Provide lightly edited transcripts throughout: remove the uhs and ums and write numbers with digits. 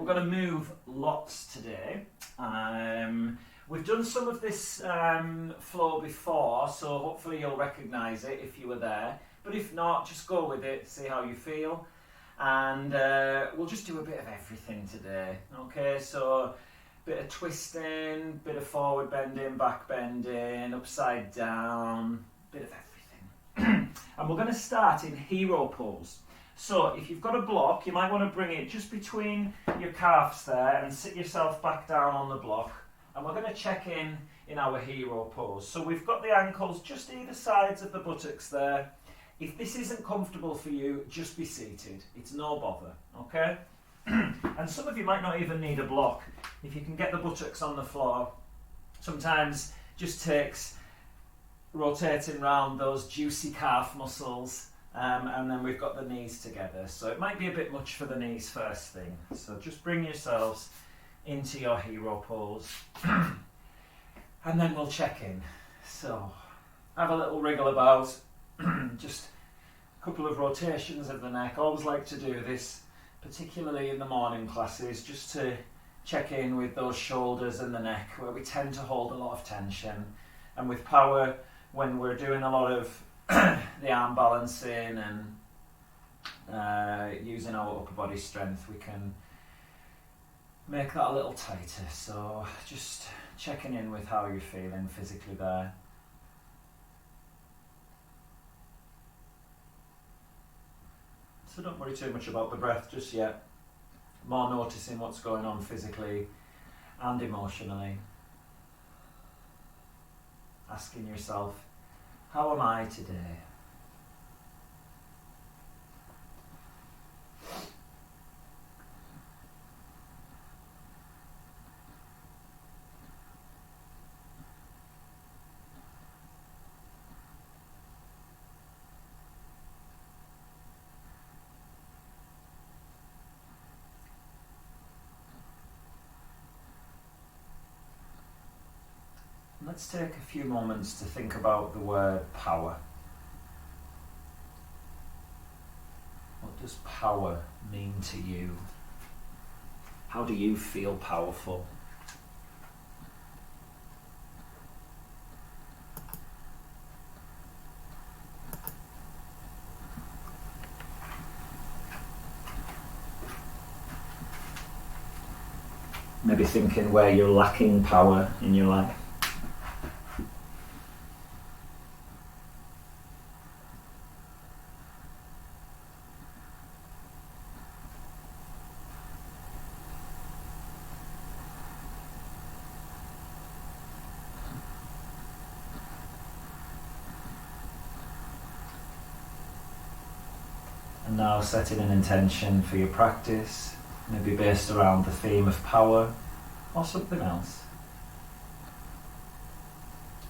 we're going to move lots today. We've done some of this flow before, so hopefully you'll recognise it if you were there. But if not, just go with it, see how you feel. And we'll just do a bit of everything today. Okay, so bit of twisting, bit of forward bending, back bending, upside down, bit of everything. And we're going to start in hero pose. So if you've got a block, you might want to bring it just between your calves there and sit yourself back down on the block. And we're going to check in our hero pose. So we've got the ankles just either sides of the buttocks there. If this isn't comfortable for you, just be seated. It's no bother, okay? And some of you might not even need a block. If you can get the buttocks on the floor, sometimes just takes rotating around those juicy calf muscles, and then we've got the knees together. So it might be a bit much for the knees first thing. So just bring yourselves into your hero pose, and then we'll check in. So have a little wriggle about, just a couple of rotations of the neck. I always like to do this, particularly in the morning classes, just to check in with those shoulders and the neck where we tend to hold a lot of tension. And with power, when we're doing a lot of the arm balancing and using our upper body strength, we can make that a little tighter. So just checking in with how you're feeling physically there. So don't worry too much about the breath just yet. More noticing what's going on physically and emotionally. Asking yourself, how am I today? Let's take a few moments to think about the word power. What does power mean to you? How do you feel powerful? Maybe thinking where you're lacking power in your life. And now setting an intention for your practice, maybe based around the theme of power or something else.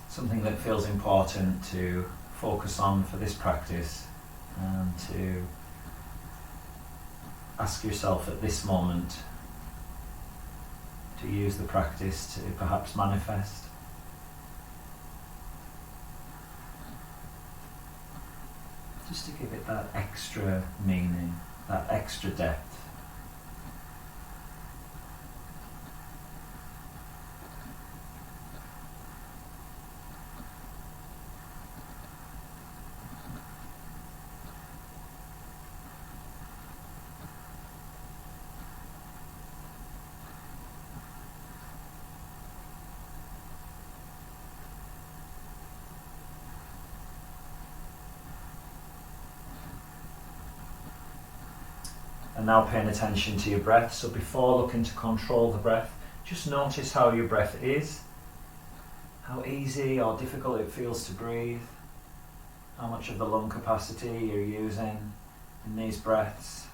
Something that feels important to focus on for this practice, and to ask yourself at this moment to use the practice to perhaps manifest. Just to give it that extra meaning, that extra depth. And now paying attention to your breath. So before looking to control the breath, just notice how your breath is, how easy or difficult it feels to breathe, how much of the lung capacity you're using in these breaths.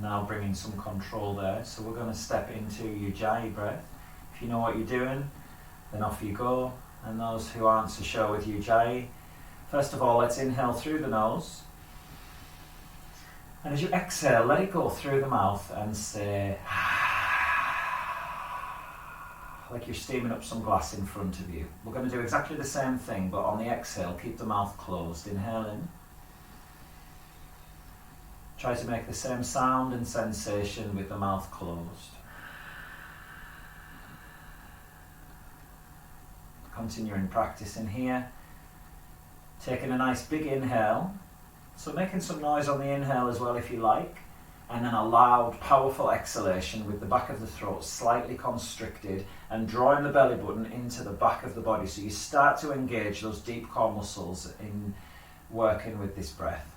Now bringing some control there. So we're going to step into Ujjayi breath. If you know what you're doing, then off you go. And those who aren't so sure with Ujjayi, first of all, let's inhale through the nose. And as you exhale, let it go through the mouth and say like you're steaming up some glass in front of you. We're going to do exactly the same thing, but on the exhale, keep the mouth closed. Inhale in. Try to make the same sound and sensation with the mouth closed. Continuing practicing here. Taking a nice big inhale. So making some noise on the inhale as well if you like. And then a loud, powerful exhalation with the back of the throat slightly constricted and drawing the belly button into the back of the body. So you start to engage those deep core muscles in working with this breath.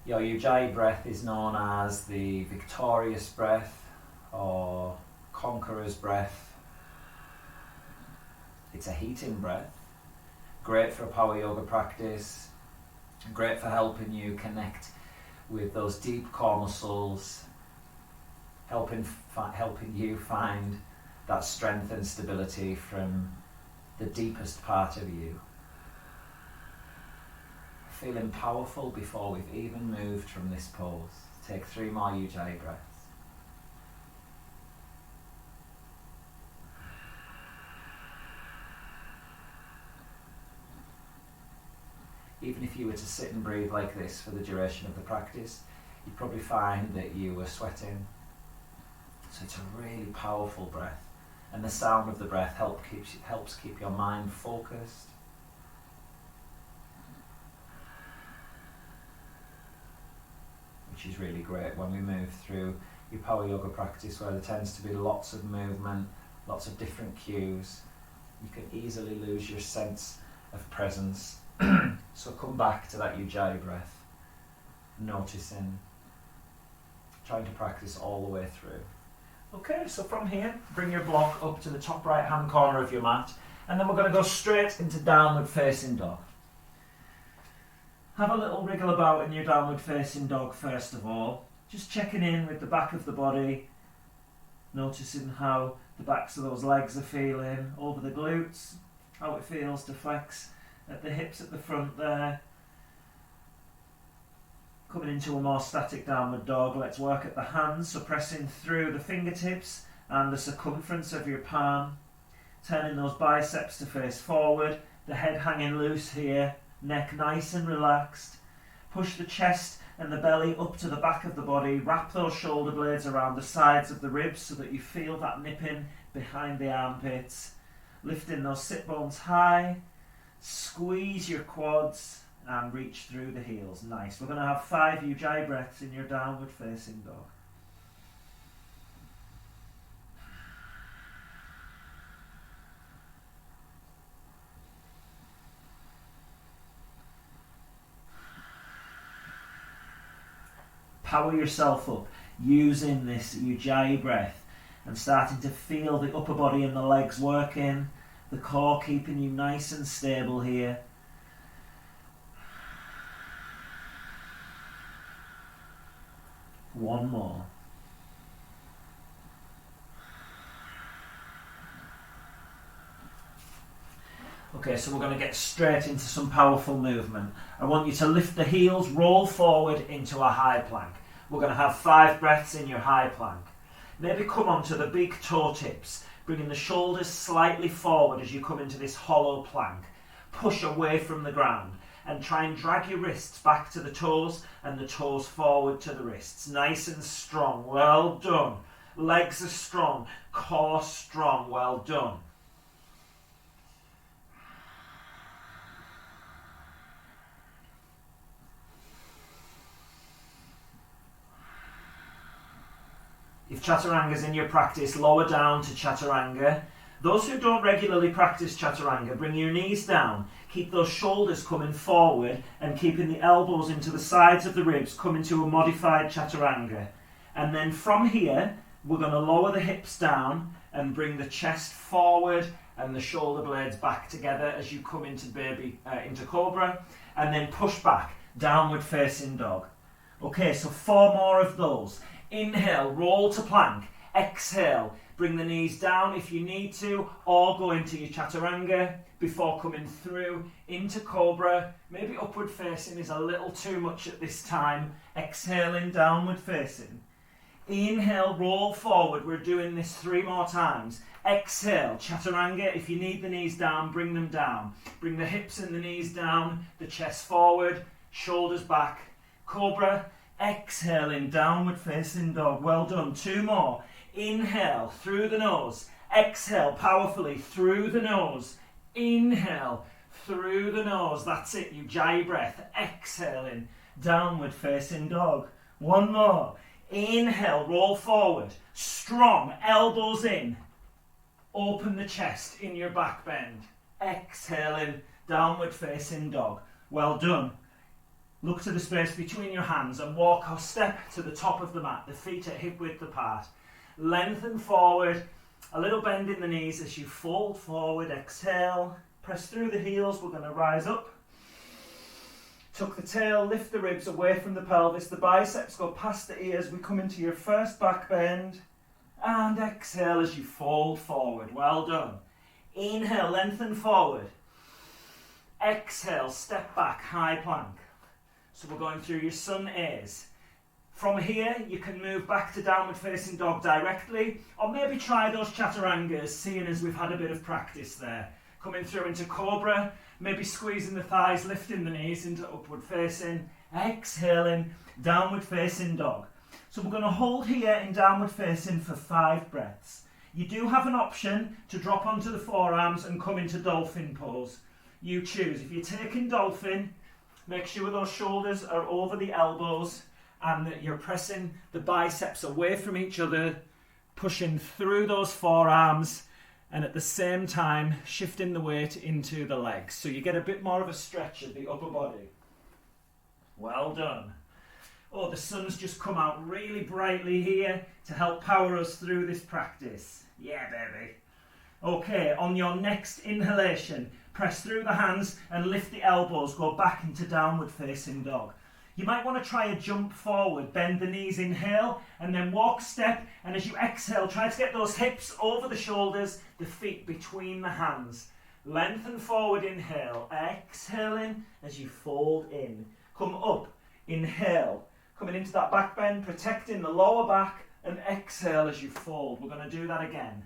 Your Ujjayi breath is known as the victorious breath or conqueror's breath. It's a heating breath. Great for a power yoga practice. Great for helping you connect with those deep core muscles, helping you find that strength and stability from the deepest part of you. Feeling powerful before we've even moved from this pose. Take 3 more Ujjayi breaths. Even if you were to sit and breathe like this for the duration of the practice, you'd probably find that you were sweating. So it's a really powerful breath. And the sound of the breath helps keep your mind focused. Which is really great when we move through your power yoga practice where there tends to be lots of movement, lots of different cues. You can easily lose your sense of presence. So come back to that Ujjayi breath, noticing, trying to practice all the way through. Okay, so from here, bring your block up to the top right hand corner of your mat, and then we're going to go straight into downward facing dog. Have a little wriggle about in your downward facing dog first of all, just checking in with the back of the body, noticing how the backs of those legs are feeling, over the glutes, how it feels to flex at the hips at the front there. Coming into a more static downward dog, let's work at the hands, so pressing through the fingertips and the circumference of your palm, turning those biceps to face forward, the head hanging loose here, neck nice and relaxed. Push the chest and the belly up to the back of the body, wrap those shoulder blades around the sides of the ribs so that you feel that nipping behind the armpits. Lifting those sit bones high, squeeze your quads and reach through the heels. Nice. We're going to have 5 Ujjayi breaths in your downward facing dog. Power yourself up using this Ujjayi breath and starting to feel the upper body and the legs working, the core keeping you nice and stable here. One more. Okay, so we're going to get straight into some powerful movement. I want you to lift the heels, roll forward into a high plank. We're going to have 5 breaths in your high plank. Maybe come onto the big toe tips, bringing the shoulders slightly forward as you come into this hollow plank. Push away from the ground and try and drag your wrists back to the toes and the toes forward to the wrists. Nice and strong. Well done. Legs are strong. Core strong. Well done. If Chaturanga's in your practice, lower down to Chaturanga. Those who don't regularly practice Chaturanga, bring your knees down. Keep those shoulders coming forward and keeping the elbows into the sides of the ribs, come into a modified Chaturanga. And then from here, we're going to lower the hips down and bring the chest forward and the shoulder blades back together as you come into into Cobra. And then push back, downward facing dog. Okay, so 4 more of those. Inhale, roll to plank. Exhale, bring the knees down if you need to, or go into your Chaturanga before coming through into Cobra. Maybe upward facing is a little too much at this time. Exhaling, downward facing. Inhale, roll forward. We're doing this 3 more times. Exhale, chaturanga. If you need the knees down, bring them down. Bring the hips and the knees down, the chest forward, shoulders back. Cobra. Exhale in downward facing dog. Well done. 2 more. Inhale through the nose. Exhale powerfully through the nose. Inhale through the nose. That's it. Ujjayi breath. Exhaling. Downward facing dog. 1 more. Inhale. Roll forward. Strong. Elbows in. Open the chest in your back bend. Exhaling. Downward facing dog. Well done. Look to the space between your hands and walk or step to the top of the mat. The feet at hip width apart. Lengthen forward. A little bend in the knees as you fold forward. Exhale. Press through the heels. We're going to rise up. Tuck the tail. Lift the ribs away from the pelvis. The biceps go past the ears. We come into your first back bend. And exhale as you fold forward. Well done. Inhale. Lengthen forward. Exhale. Step back. High plank. So we're going through your sun A's. From here, you can move back to downward facing dog directly, or maybe try those chaturangas, seeing as we've had a bit of practice there. Coming through into cobra, maybe squeezing the thighs, lifting the knees into upward facing, exhaling, downward facing dog. So we're going to hold here in downward facing for 5 breaths. You do have an option to drop onto the forearms and come into dolphin pose. You choose. If you're taking dolphin, make sure those shoulders are over the elbows and that you're pressing the biceps away from each other, pushing through those forearms, and at the same time shifting the weight into the legs. So you get a bit more of a stretch of the upper body. Well done. Oh, the sun's just come out really brightly here to help power us through this practice. Yeah, baby. Okay, on your next inhalation, press through the hands and lift the elbows, go back into downward facing dog. You might want to try a jump forward, bend the knees, inhale, and then walk, step, and as you exhale, try to get those hips over the shoulders, the feet between the hands. Lengthen forward, inhale, exhaling as you fold in. Come up, inhale, coming into that back bend, protecting the lower back, and exhale as you fold. We're going to do that again.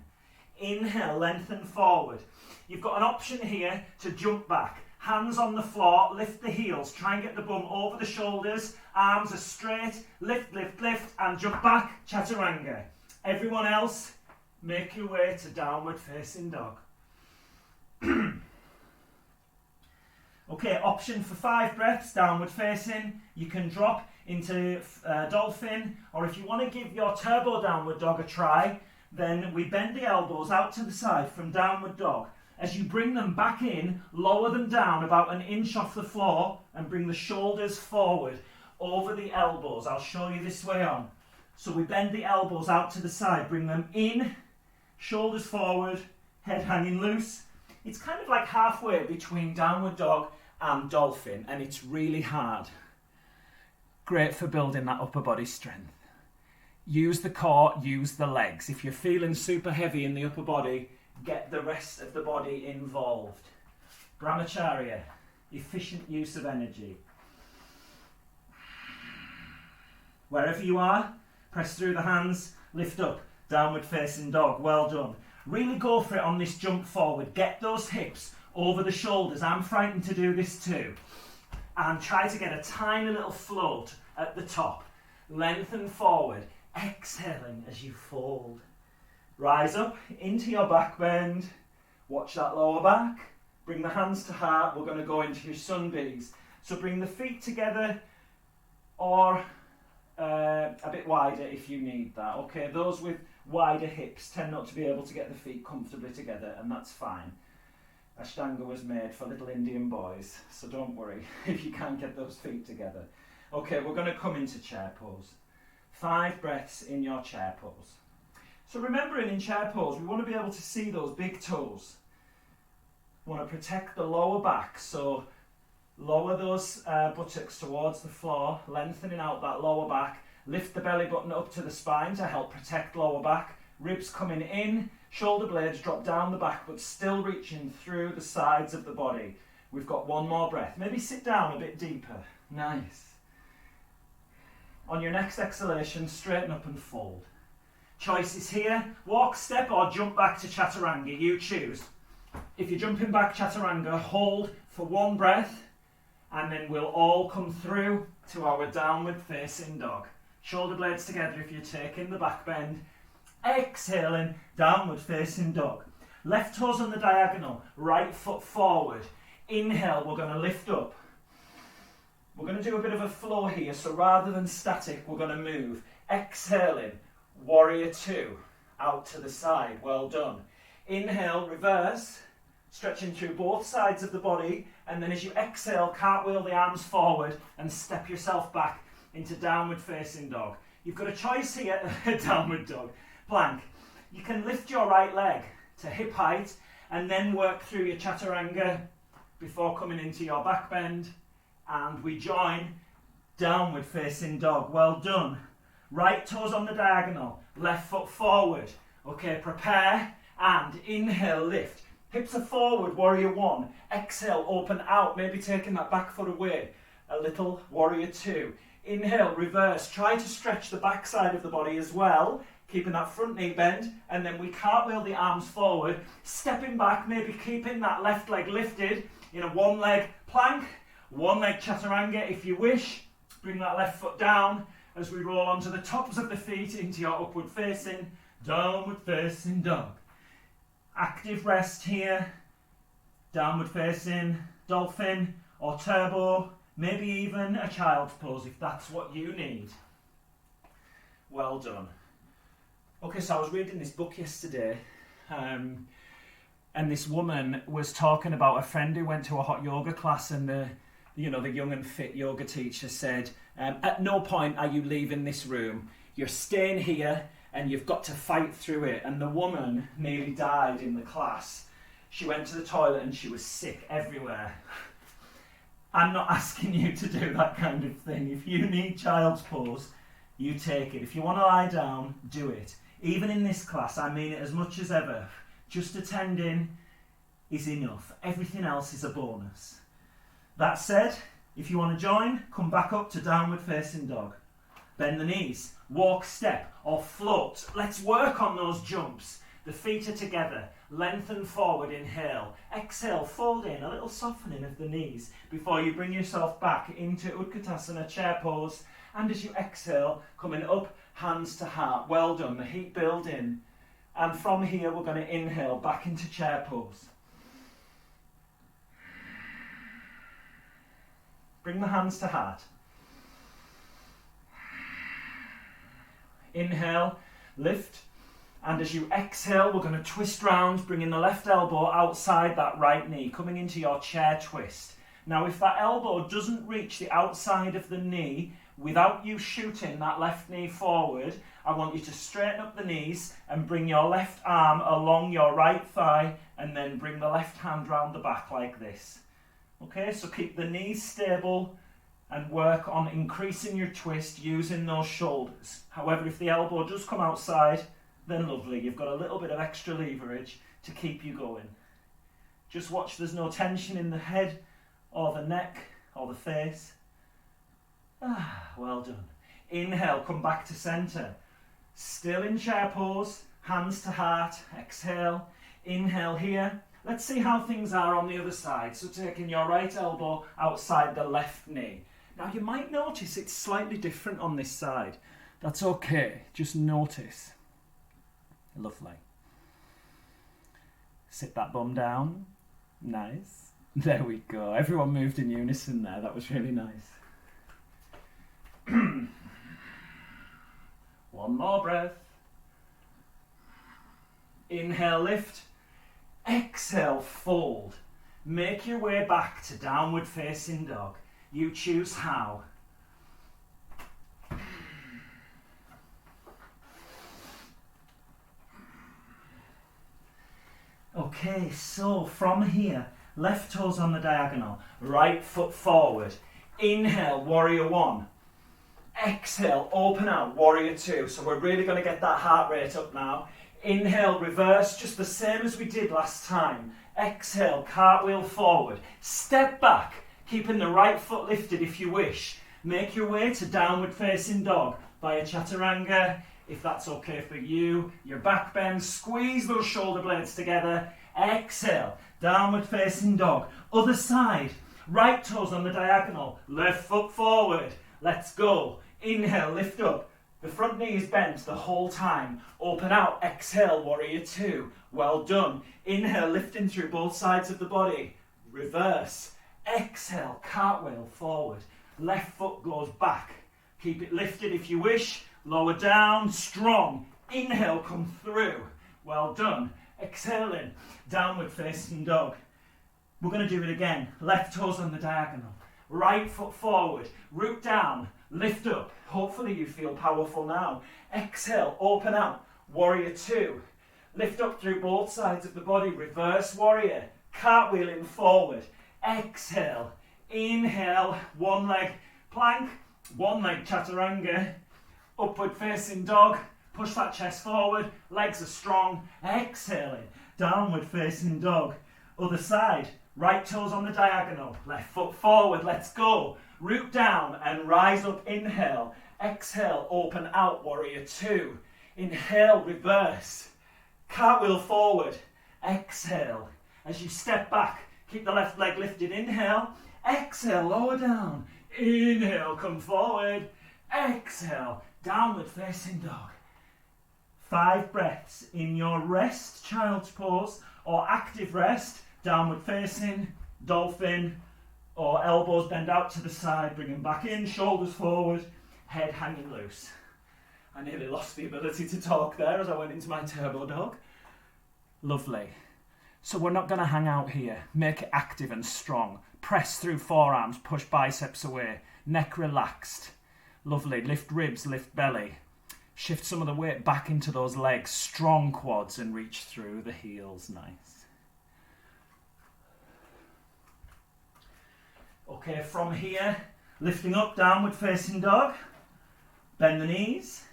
Inhale, lengthen forward. You've got an option here to jump back. Hands on the floor, lift the heels, try and get the bum over the shoulders, arms are straight, lift, lift, lift, and jump back, chaturanga. Everyone else, make your way to downward facing dog. Okay, option for 5 breaths, downward facing. You can drop into dolphin, or if you want to give your turbo downward dog a try, then we bend the elbows out to the side from downward dog. As you bring them back in, lower them down about an inch off the floor and bring the shoulders forward over the elbows. I'll show you this way on. So we bend the elbows out to the side, bring them in, shoulders forward, head hanging loose. It's kind of like halfway between downward dog and dolphin, and it's really hard. Great for building that upper body strength. Use the core, use the legs. If you're feeling super heavy in the upper body, get the rest of the body involved. Brahmacharya, efficient use of energy. Wherever you are, press through the hands, lift up, downward facing dog. Well done. Really go for it on this jump forward. Get those hips over the shoulders. I'm frightened to do this too. And try to get a tiny little float at the top. Lengthen forward, exhaling as you fold. Rise up into your back bend. Watch that lower back. Bring the hands to heart. We're going to go into your sun bees. So bring the feet together or a bit wider if you need that. Okay, those with wider hips tend not to be able to get the feet comfortably together, and that's fine. Ashtanga was made for little Indian boys, so don't worry if you can't get those feet together. Okay, we're going to come into chair pose. 5 breaths in your chair pose. So remembering in chair pose, we want to be able to see those big toes. We want to protect the lower back, so lower those buttocks towards the floor, lengthening out that lower back. Lift the belly button up to the spine to help protect lower back. Ribs coming in, shoulder blades drop down the back, but still reaching through the sides of the body. We've got 1 more breath. Maybe sit down a bit deeper. Nice. On your next exhalation, straighten up and fold. Choices here, walk, step or jump back to chaturanga, you choose. If you're jumping back chaturanga, hold for one breath and then we'll all come through to our downward facing dog. Shoulder blades together if you're taking the back bend. Exhaling, downward facing dog. Left toes on the diagonal, right foot forward. Inhale, we're going to lift up. We're going to do a bit of a flow here, so rather than static, we're going to move. Exhaling, warrior two, out to the side, well done. Inhale, reverse, stretching through both sides of the body, and then as you exhale, cartwheel the arms forward and step yourself back into downward facing dog. You've got a choice here, downward dog, plank. You can lift your right leg to hip height and then work through your chaturanga before coming into your back bend, and we join downward facing dog. Well done. Right toes on the diagonal, left foot forward. Okay, prepare and inhale, lift. Hips are forward, warrior one. Exhale, open out, maybe taking that back foot away. A little warrior two. Inhale, reverse. Try to stretch the back side of the body as well, keeping that front knee bent, and then we cartwheel the arms forward, stepping back, maybe keeping that left leg lifted in a one leg plank, one leg chaturanga if you wish. Bring that left foot down as we roll onto the tops of the feet into your upward facing, downward facing dog. Active rest here, downward facing, dolphin or turbo, maybe even a child's pose if that's what you need. Well done. Okay, so I was reading this book yesterday, and this woman was talking about a friend who went to a hot yoga class, and the young and fit yoga teacher said, at no point are you leaving this room. You're staying here and you've got to fight through it. And the woman nearly died in the class. She went to the toilet and she was sick everywhere. I'm not asking you to do that kind of thing. If you need child's pose, you take it. If you want to lie down, do it. Even in this class, I mean it as much as ever. Just attending is enough. Everything else is a bonus. That said, if you want to join, come back up to downward facing dog. Bend the knees, walk, step or float. Let's work on those jumps. The feet are together. Lengthen forward, inhale. Exhale, fold in, a little softening of the knees before you bring yourself back into Utkatasana, chair pose. And as you exhale, coming up, hands to heart. Well done, the heat building. And from here, we're going to inhale back into chair pose. Bring the hands to heart. Inhale, lift. And as you exhale, we're going to twist round, bringing the left elbow outside that right knee, coming into your chair twist. Now, if that elbow doesn't reach the outside of the knee, without you shooting that left knee forward, I want you to straighten up the knees and bring your left arm along your right thigh and then bring the left hand round the back like this. Okay, so keep the knees stable and work on increasing your twist using those shoulders. However, if the elbow does come outside, then lovely. You've got a little bit of extra leverage to keep you going. Just watch there's no tension in the head or the neck or the face. Well done. Inhale, come back to centre. Still in chair pose, hands to heart. Exhale, inhale here. Let's see how things are on the other side. So taking your right elbow outside the left knee. Now you might notice it's slightly different on this side. That's okay, just notice. Lovely. Sit that bum down. Nice. There we go. Everyone moved in unison there. That was really nice. One more breath. Inhale, lift. Exhale, fold. Make your way back to downward facing dog. You choose how. Okay, so from here, left toes on the diagonal, right foot forward. Inhale, warrior one. Exhale, open out, warrior two. So we're really going to get that heart rate up now. Inhale, reverse, just the same as we did last time. Exhale, cartwheel forward. Step back, keeping the right foot lifted if you wish. Make your way to downward facing dog via chaturanga, if that's okay for you. Your back bends, squeeze those shoulder blades together. Exhale, downward facing dog. Other side, right toes on the diagonal, left foot forward. Let's go. Inhale, lift up. The front knee is bent the whole time. Open out, exhale, warrior two. Well done. Inhale, lifting through both sides of the body. Reverse. Exhale, cartwheel forward. Left foot goes back. Keep it lifted if you wish. Lower down, strong. Inhale, come through. Well done. Exhaling, downward facing dog. We're going to do it again. Left toes on the diagonal. Right foot forward. Root down. Lift up. Hopefully you feel powerful now. Exhale, open out. Warrior two. Lift up through both sides of the body. Reverse warrior. Cartwheeling forward. Exhale. Inhale. One leg plank. One leg chaturanga. Upward facing dog. Push that chest forward. Legs are strong. Exhaling. Downward facing dog. Other side. Right toes on the diagonal. Left foot forward. Let's go. Root down and rise up. Inhale. Exhale. Open out. Warrior two. Inhale. Reverse. Cartwheel forward. Exhale. As you step back, keep the left leg lifted. Inhale. Exhale. Lower down. Inhale. Come forward. Exhale. Downward facing dog. 5 breaths in your rest, child's pose, or active rest, downward facing, dolphin, or elbows bend out to the side, bring them back in, shoulders forward, head hanging loose. I nearly lost the ability to talk there as I went into my turbo dog. Lovely. So we're not going to hang out here. Make it active and strong. Press through forearms, push biceps away, neck relaxed. Lovely. Lift ribs, lift belly. Shift some of the weight back into those legs. Strong quads and reach through the heels. Nice. Okay, from here, lifting up, downward facing dog. Bend the knees.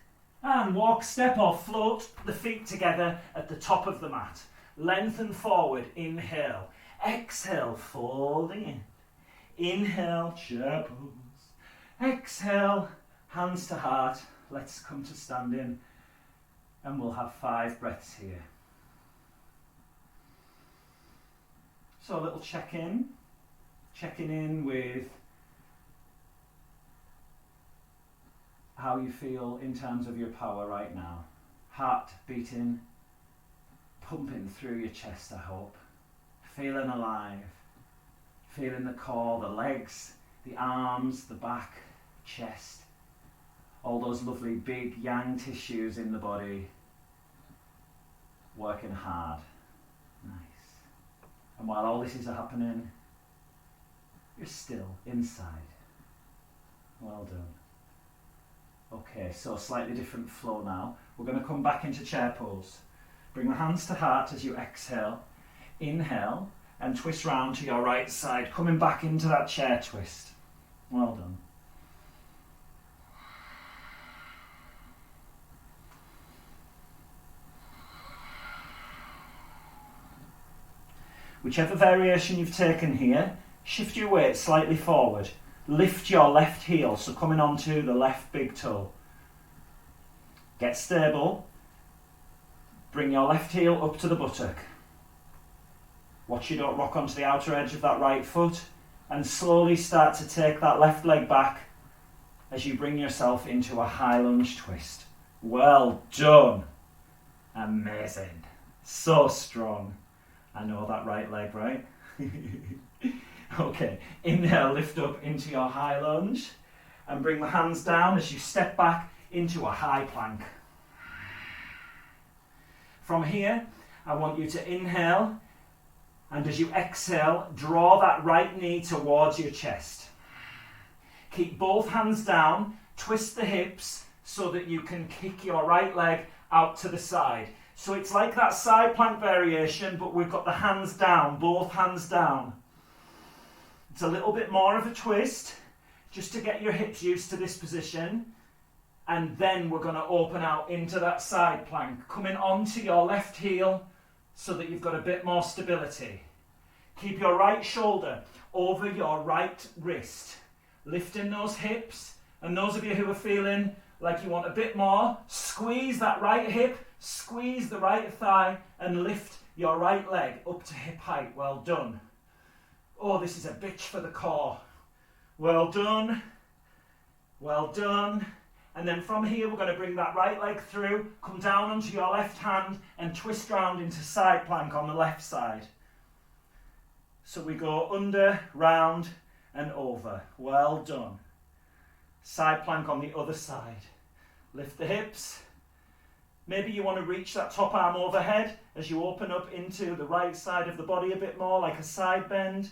And walk, step or float the feet together at the top of the mat. Lengthen forward. Inhale. Exhale, folding in. Inhale, chair pose. Exhale, hands to heart. Let's come to standing, and we'll have 5 breaths here. So a little check-in. Checking in with how you feel in terms of your power right now. Heart beating, pumping through your chest, I hope. Feeling alive. Feeling the core, the legs, the arms, the back, chest. All those lovely big yang tissues in the body working hard. Nice. And while all this is happening, you're still inside. Well done. Okay, so slightly different flow now. We're going to come back into chair pose. Bring the hands to heart as you exhale. Inhale and twist round to your right side, coming back into that chair twist. Well done. Whichever variation you've taken here, shift your weight slightly forward. Lift your left heel, so coming onto the left big toe. Get stable. Bring your left heel up to the buttock. Watch you don't rock onto the outer edge of that right foot, and slowly start to take that left leg back as you bring yourself into a high lunge twist. Well done. Amazing. So strong. I know that right leg, right? Okay, inhale, lift up into your high lunge and bring the hands down as you step back into a high plank. From here, I want you to inhale, and as you exhale, draw that right knee towards your chest. Keep both hands down, twist the hips so that you can kick your right leg out to the side. So it's like that side plank variation, but we've got the hands down, both hands down. It's a little bit more of a twist, just to get your hips used to this position. And then we're going to open out into that side plank, coming onto your left heel so that you've got a bit more stability. Keep your right shoulder over your right wrist. lifting those hips. And those of you who are feeling like you want a bit more, squeeze that right hip, squeeze the right thigh, and lift your right leg up to hip height. Well done. Oh, this is a bitch for the core. Well done. Well done. And then from here, we're going to bring that right leg through, come down onto your left hand, and twist round into side plank on the left side. So we go under, round, and over. Well done. Side plank on the other side. Lift the hips. Maybe you want to reach that top arm overhead as you open up into the right side of the body a bit more, like a side bend.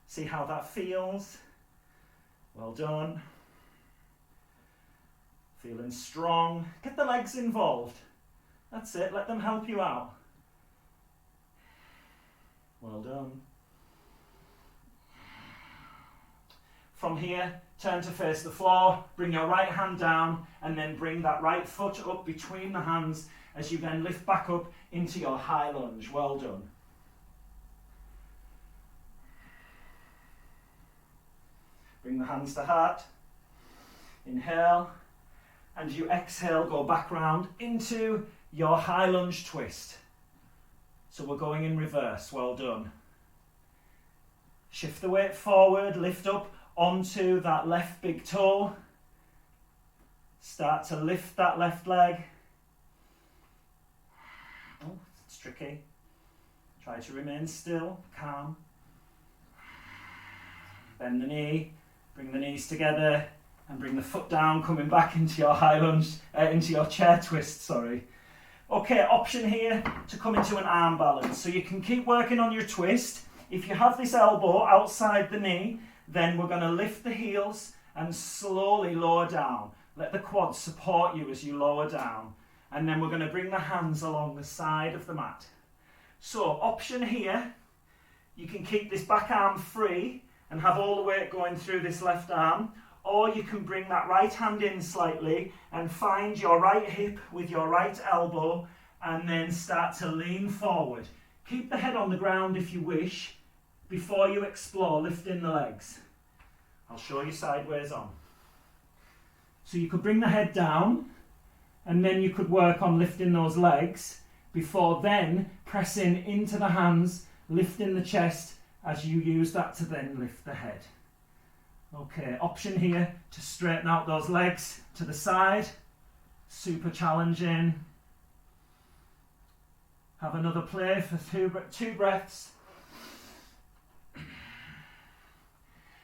See how that feels. Well done. Feeling strong. Get the legs involved. That's it. Let them help you out. Well done. From here, turn to face the floor, bring your right hand down, and then bring that right foot up between the hands as you then lift back up into your high lunge. Well done. Bring the hands to heart. Inhale, and you exhale, go back round into your high lunge twist. So we're going in reverse. Well done. Shift the weight forward, lift up onto that left big toe. Start to lift that left leg. Oh, it's tricky. Try to remain still, calm. Bend the knee, bring the knees together, and bring the foot down, coming back into your high lunge, into your chair twist, sorry. Okay, option here to come into an arm balance. So you can keep working on your twist. If you have this elbow outside the knee, then we're going to lift the heels and slowly lower down. Let the quads support you as you lower down. And then we're going to bring the hands along the side of the mat. So option here, you can keep this back arm free and have all the weight going through this left arm. Or you can bring that right hand in slightly and find your right hip with your right elbow and then start to lean forward. Keep the head on the ground if you wish, before you explore lifting the legs. I'll show you sideways on. So you could bring the head down and then you could work on lifting those legs before then pressing into the hands, lifting the chest as you use that to then lift the head. Okay, option here to straighten out those legs to the side. Super challenging. Have another play for two breaths.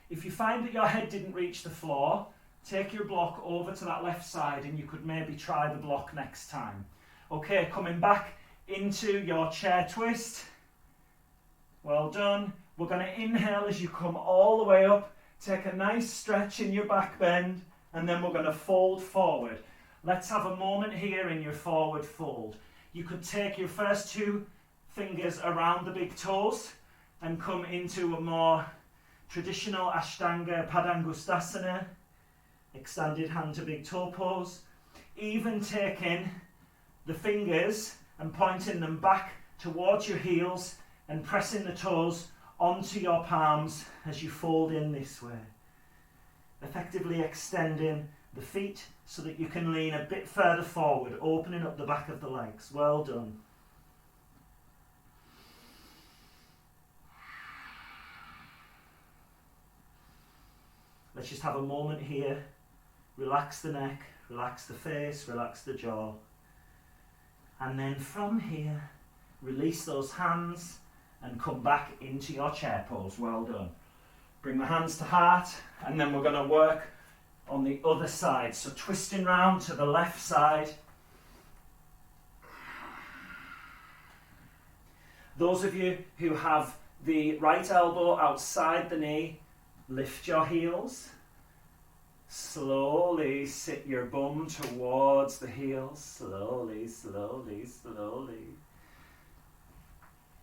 If you find that your head didn't reach the floor, take your block over to that left side and you could maybe try the block next time. Okay, coming back into your chair twist. Well done. We're going to inhale as you come all the way up. Take a nice stretch in your back bend and then we're going to fold forward. Let's have a moment here in your forward fold. You could take your first two fingers around the big toes and come into a more traditional Ashtanga Padangustasana, extended hand to big toe pose. Even taking the fingers and pointing them back towards your heels and pressing the toes onto your palms as you fold in this way. Effectively extending the feet so that you can lean a bit further forward, opening up the back of the legs. Well done. Let's just have a moment here. Relax the neck, relax the face, relax the jaw. And then from here, release those hands and come back into your chair pose. Well done. Bring the hands to heart, and then we're going to work on the other side. So twisting round to the left side. Those of you who have the right elbow outside the knee, lift your heels. Slowly sit your bum towards the heels. Slowly, slowly, slowly.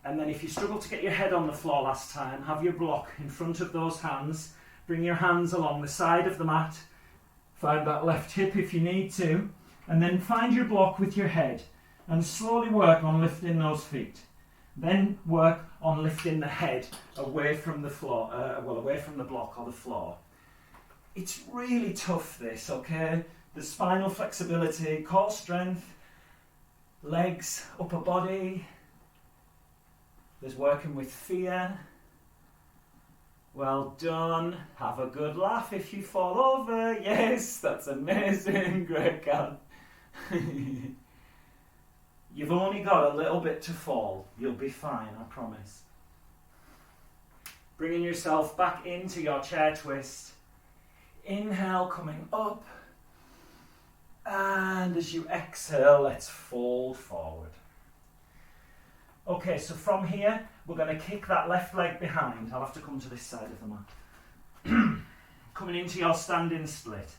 And then if you struggle to get your head on the floor last time, have your block in front of those hands. Bring your hands along the side of the mat. Find that left hip if you need to. And then find your block with your head. And slowly work on lifting those feet. Then work on lifting the head away from the floor, away from the block or the floor. It's really tough, this, okay? The spinal flexibility, core strength, legs, upper body. There's working with fear. Well done. Have a good laugh if you fall over. Yes, that's amazing. Great, Kat. You've only got a little bit to fall. You'll be fine, I promise. Bringing yourself back into your chair twist. Inhale, coming up. And as you exhale, let's fold forward. Okay, so from here, we're going to kick that left leg behind. I'll have to come to this side of the mat. Coming into your standing split.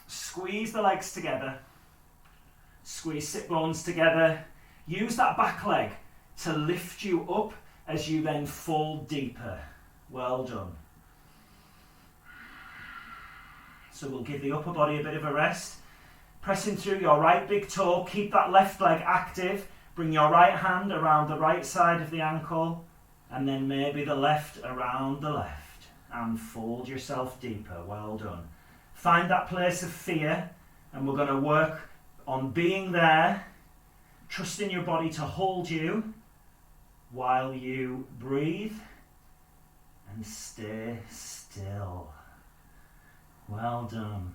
Squeeze the legs together. Squeeze sit bones together. Use that back leg to lift you up as you then fold deeper. Well done. So we'll give the upper body a bit of a rest. Pressing through your right big toe, keep that left leg active. Bring your right hand around the right side of the ankle, and then maybe the left around the left. And fold yourself deeper. Well done. Find that place of fear, and we're going to work on being there, trusting your body to hold you while you breathe and stay still. Well done.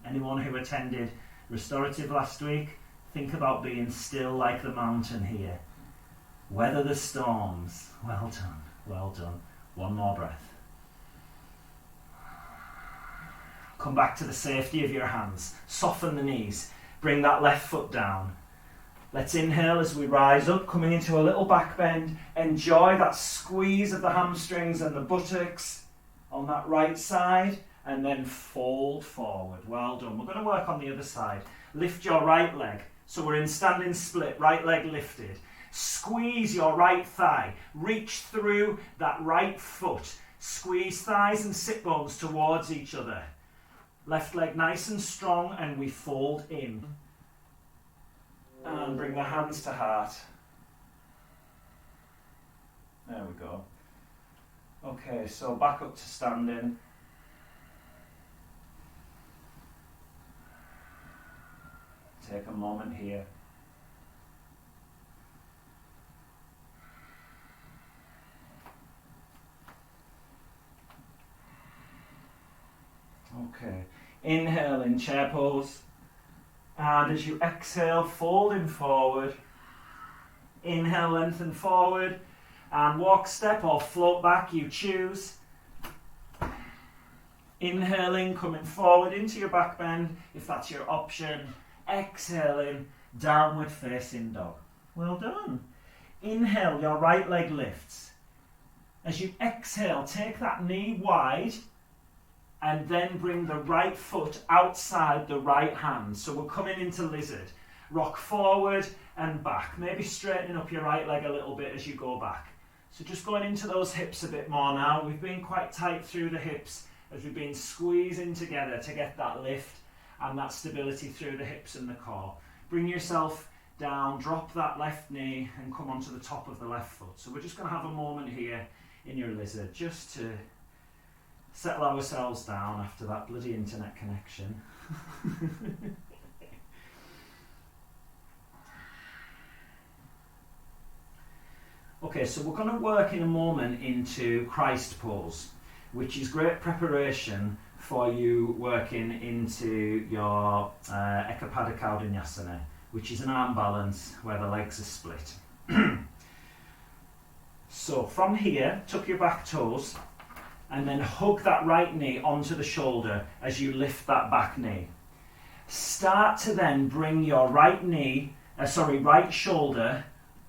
Anyone who attended restorative last week, think about being still like the mountain here. Weather the storms. Well done, well done. One more breath. Come back to the safety of your hands. Soften the knees. Bring that left foot down. Let's inhale as we rise up, coming into a little back bend. Enjoy that squeeze of the hamstrings and the buttocks on that right side. And then fold forward. Well done. We're going to work on the other side. Lift your right leg. So we're in standing split, right leg lifted. Squeeze your right thigh. Reach through that right foot. Squeeze thighs and sit bones towards each other. Left leg nice and strong, and we fold in. And bring the hands to heart. There we go. Okay, so back up to standing. Take a moment here. Okay. Inhale in chair pose. And as you exhale, folding forward. Inhale, lengthen forward. And walk, step, or float back, you choose. Inhaling, coming forward into your back bend, if that's your option. Exhaling, downward facing dog. Well done. Inhale, your right leg lifts. As you exhale, take that knee wide and then bring the right foot outside the right hand. So we're coming into lizard. Rock forward and back. Maybe straightening up your right leg a little bit as you go back. So just going into those hips a bit more now. We've been quite tight through the hips as we've been squeezing together to get that lift and that stability through the hips and the core. Bring yourself down, drop that left knee and come onto the top of the left foot. So we're just going to have a moment here in your lizard just to settle ourselves down after that bloody internet connection. Okay, so we're going to work in a moment into Christ pose, which is great preparation for you working into your Ekapada vinyasas, which is an arm balance where the legs are split. So from here, tuck your back toes and then hug that right knee onto the shoulder as you lift that back knee. Start to then bring your right shoulder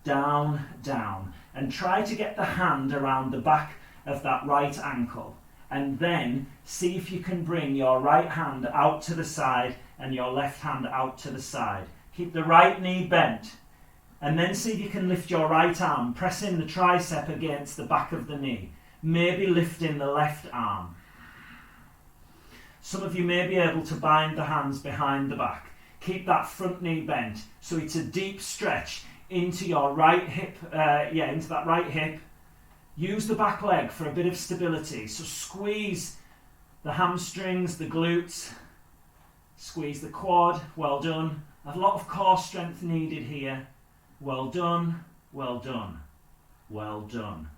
down, and try to get the hand around the back of that right ankle. And then see if you can bring your right hand out to the side and your left hand out to the side. Keep the right knee bent. And then see if you can lift your right arm, pressing the tricep against the back of the knee. Maybe lifting the left arm. Some of you may be able to bind the hands behind the back. Keep that front knee bent. So it's a deep stretch into your right hip, into that right hip. Use the back leg for a bit of stability. So squeeze the hamstrings, the glutes, squeeze the quad. Well done. A lot of core strength needed here. Well done, well done, well done.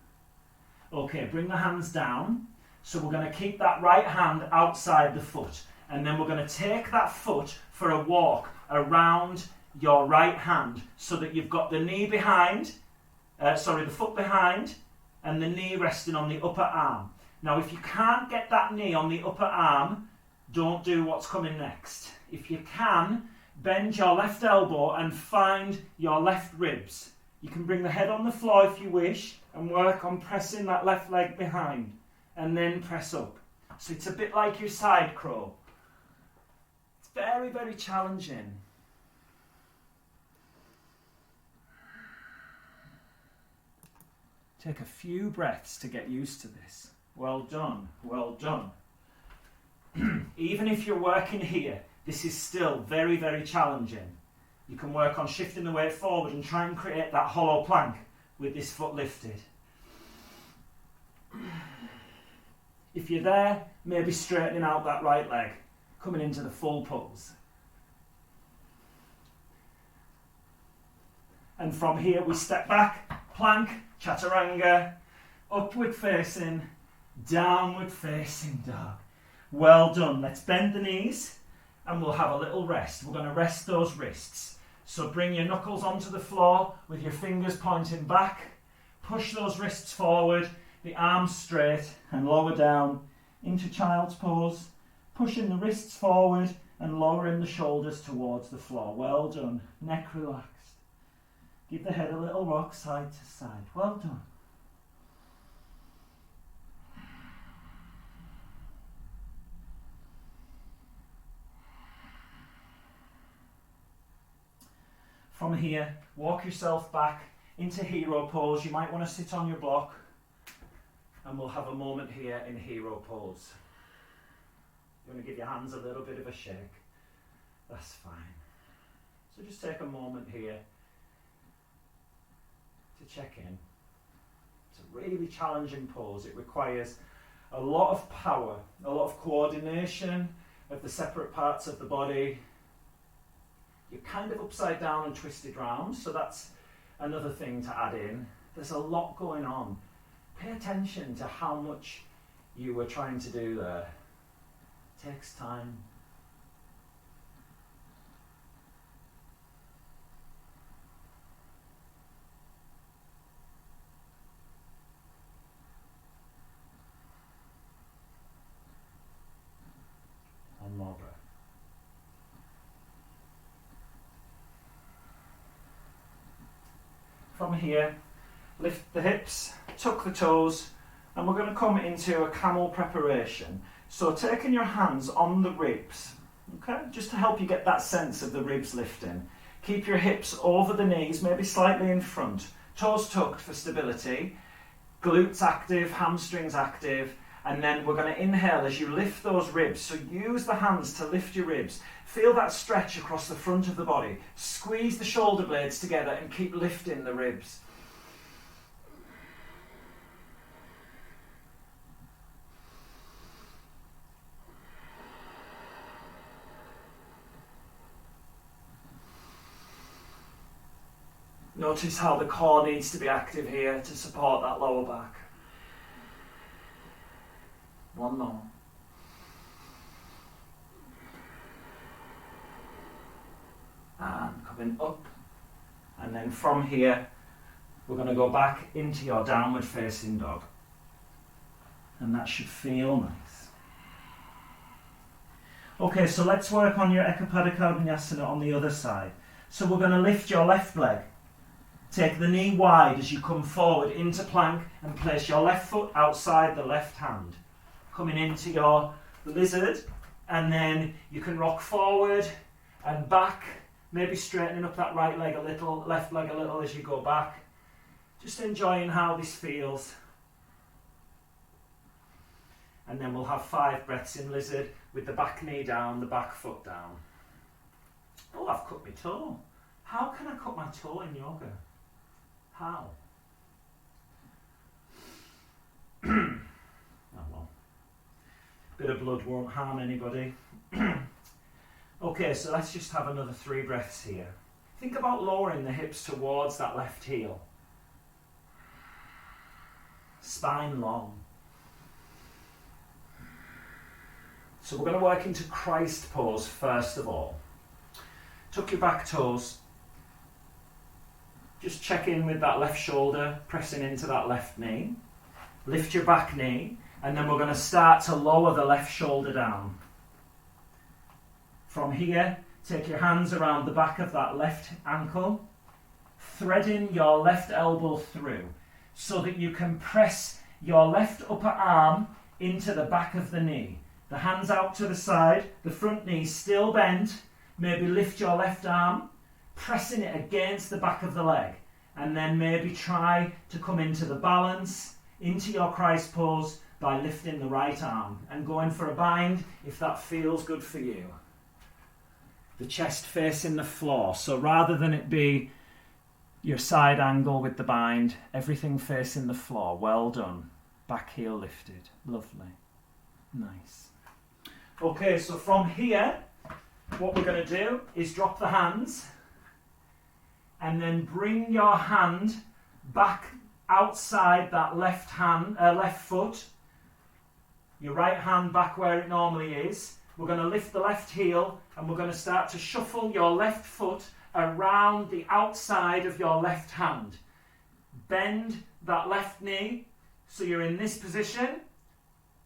Okay, bring the hands down. So we're going to keep that right hand outside the foot. And then we're going to take that foot for a walk around your right hand so that you've got the knee behind, the foot behind, and the knee resting on the upper arm. Now, if you can't get that knee on the upper arm, don't do what's coming next. If you can, bend your left elbow and find your left ribs. You can bring the head on the floor if you wish and work on pressing that left leg behind and then press up. So it's a bit like your side crawl. It's very, very challenging. Take a few breaths to get used to this. Well done, well done. Even if you're working here, this is still very, very challenging. You can work on shifting the weight forward and try and create that hollow plank with this foot lifted. If you're there, maybe straightening out that right leg, coming into the full pose. And from here we step back, plank, chaturanga, upward facing, downward facing dog. Well done. Let's bend the knees and we'll have a little rest. We're going to rest those wrists. So bring your knuckles onto the floor with your fingers pointing back. Push those wrists forward, the arms straight and lower down into child's pose. Pushing the wrists forward and lowering the shoulders towards the floor. Well done. Neck relaxed. Give the head a little rock side to side. Well done. From here, walk yourself back into hero pose. You might want to sit on your block and we'll have a moment here in hero pose. You want to give your hands a little bit of a shake. That's fine. So just take a moment here to check in. It's a really challenging pose. It requires a lot of power, a lot of coordination of the separate parts of the body. You're kind of upside down and twisted round, so that's another thing to add in. There's a lot going on. Pay attention to how much you were trying to do there. It takes time. One more breath. From here, lift the hips, tuck the toes, and we're going to come into a camel preparation. So taking your hands on the ribs, okay, just to help you get that sense of the ribs lifting. Keep your hips over the knees, maybe slightly in front. Toes tucked for stability, glutes active, hamstrings active, and then we're going to inhale as you lift those ribs. So use the hands to lift your ribs. Feel that stretch across the front of the body. Squeeze the shoulder blades together and keep lifting the ribs. Notice how the core needs to be active here to support that lower back. One more. And coming up. And then from here, we're going to go back into your downward facing dog. And that should feel nice. Okay, so let's work on your Ekapada Vinyasana on the other side. So we're going to lift your left leg. Take the knee wide as you come forward into plank and place your left foot outside the left hand. Coming into your lizard, and then you can rock forward and back, maybe straightening up that right leg a little, left leg a little as you go back. Just enjoying how this feels. And then we'll have 5 breaths in lizard with the back knee down, the back foot down. Oh, I've cut my toe. How can I cut my toe in yoga? How? Bit of blood won't harm anybody. Okay, so let's just have another 3 breaths here. Think about lowering the hips towards that left heel. Spine long. So we're going to work into Christ pose first of all. Tuck your back toes. Just check in with that left shoulder, pressing into that left knee. Lift your back knee, and then we're going to start to lower the left shoulder down. From here, take your hands around the back of that left ankle, threading your left elbow through so that you can press your left upper arm into the back of the knee. The hands out to the side, the front knee still bent. Maybe lift your left arm, pressing it against the back of the leg, and then maybe try to come into the balance, into your Christ pose by lifting the right arm and going for a bind if that feels good for you. The chest facing the floor, so rather than it be your side angle with the bind, everything facing the floor. Well done. Back heel lifted. Lovely. Nice. Okay, so from here, what we're going to do is drop the hands and then bring your hand back outside that left foot. Your right hand back where it normally is. We're going to lift the left heel and we're going to start to shuffle your left foot around the outside of your left hand. Bend that left knee so you're in this position,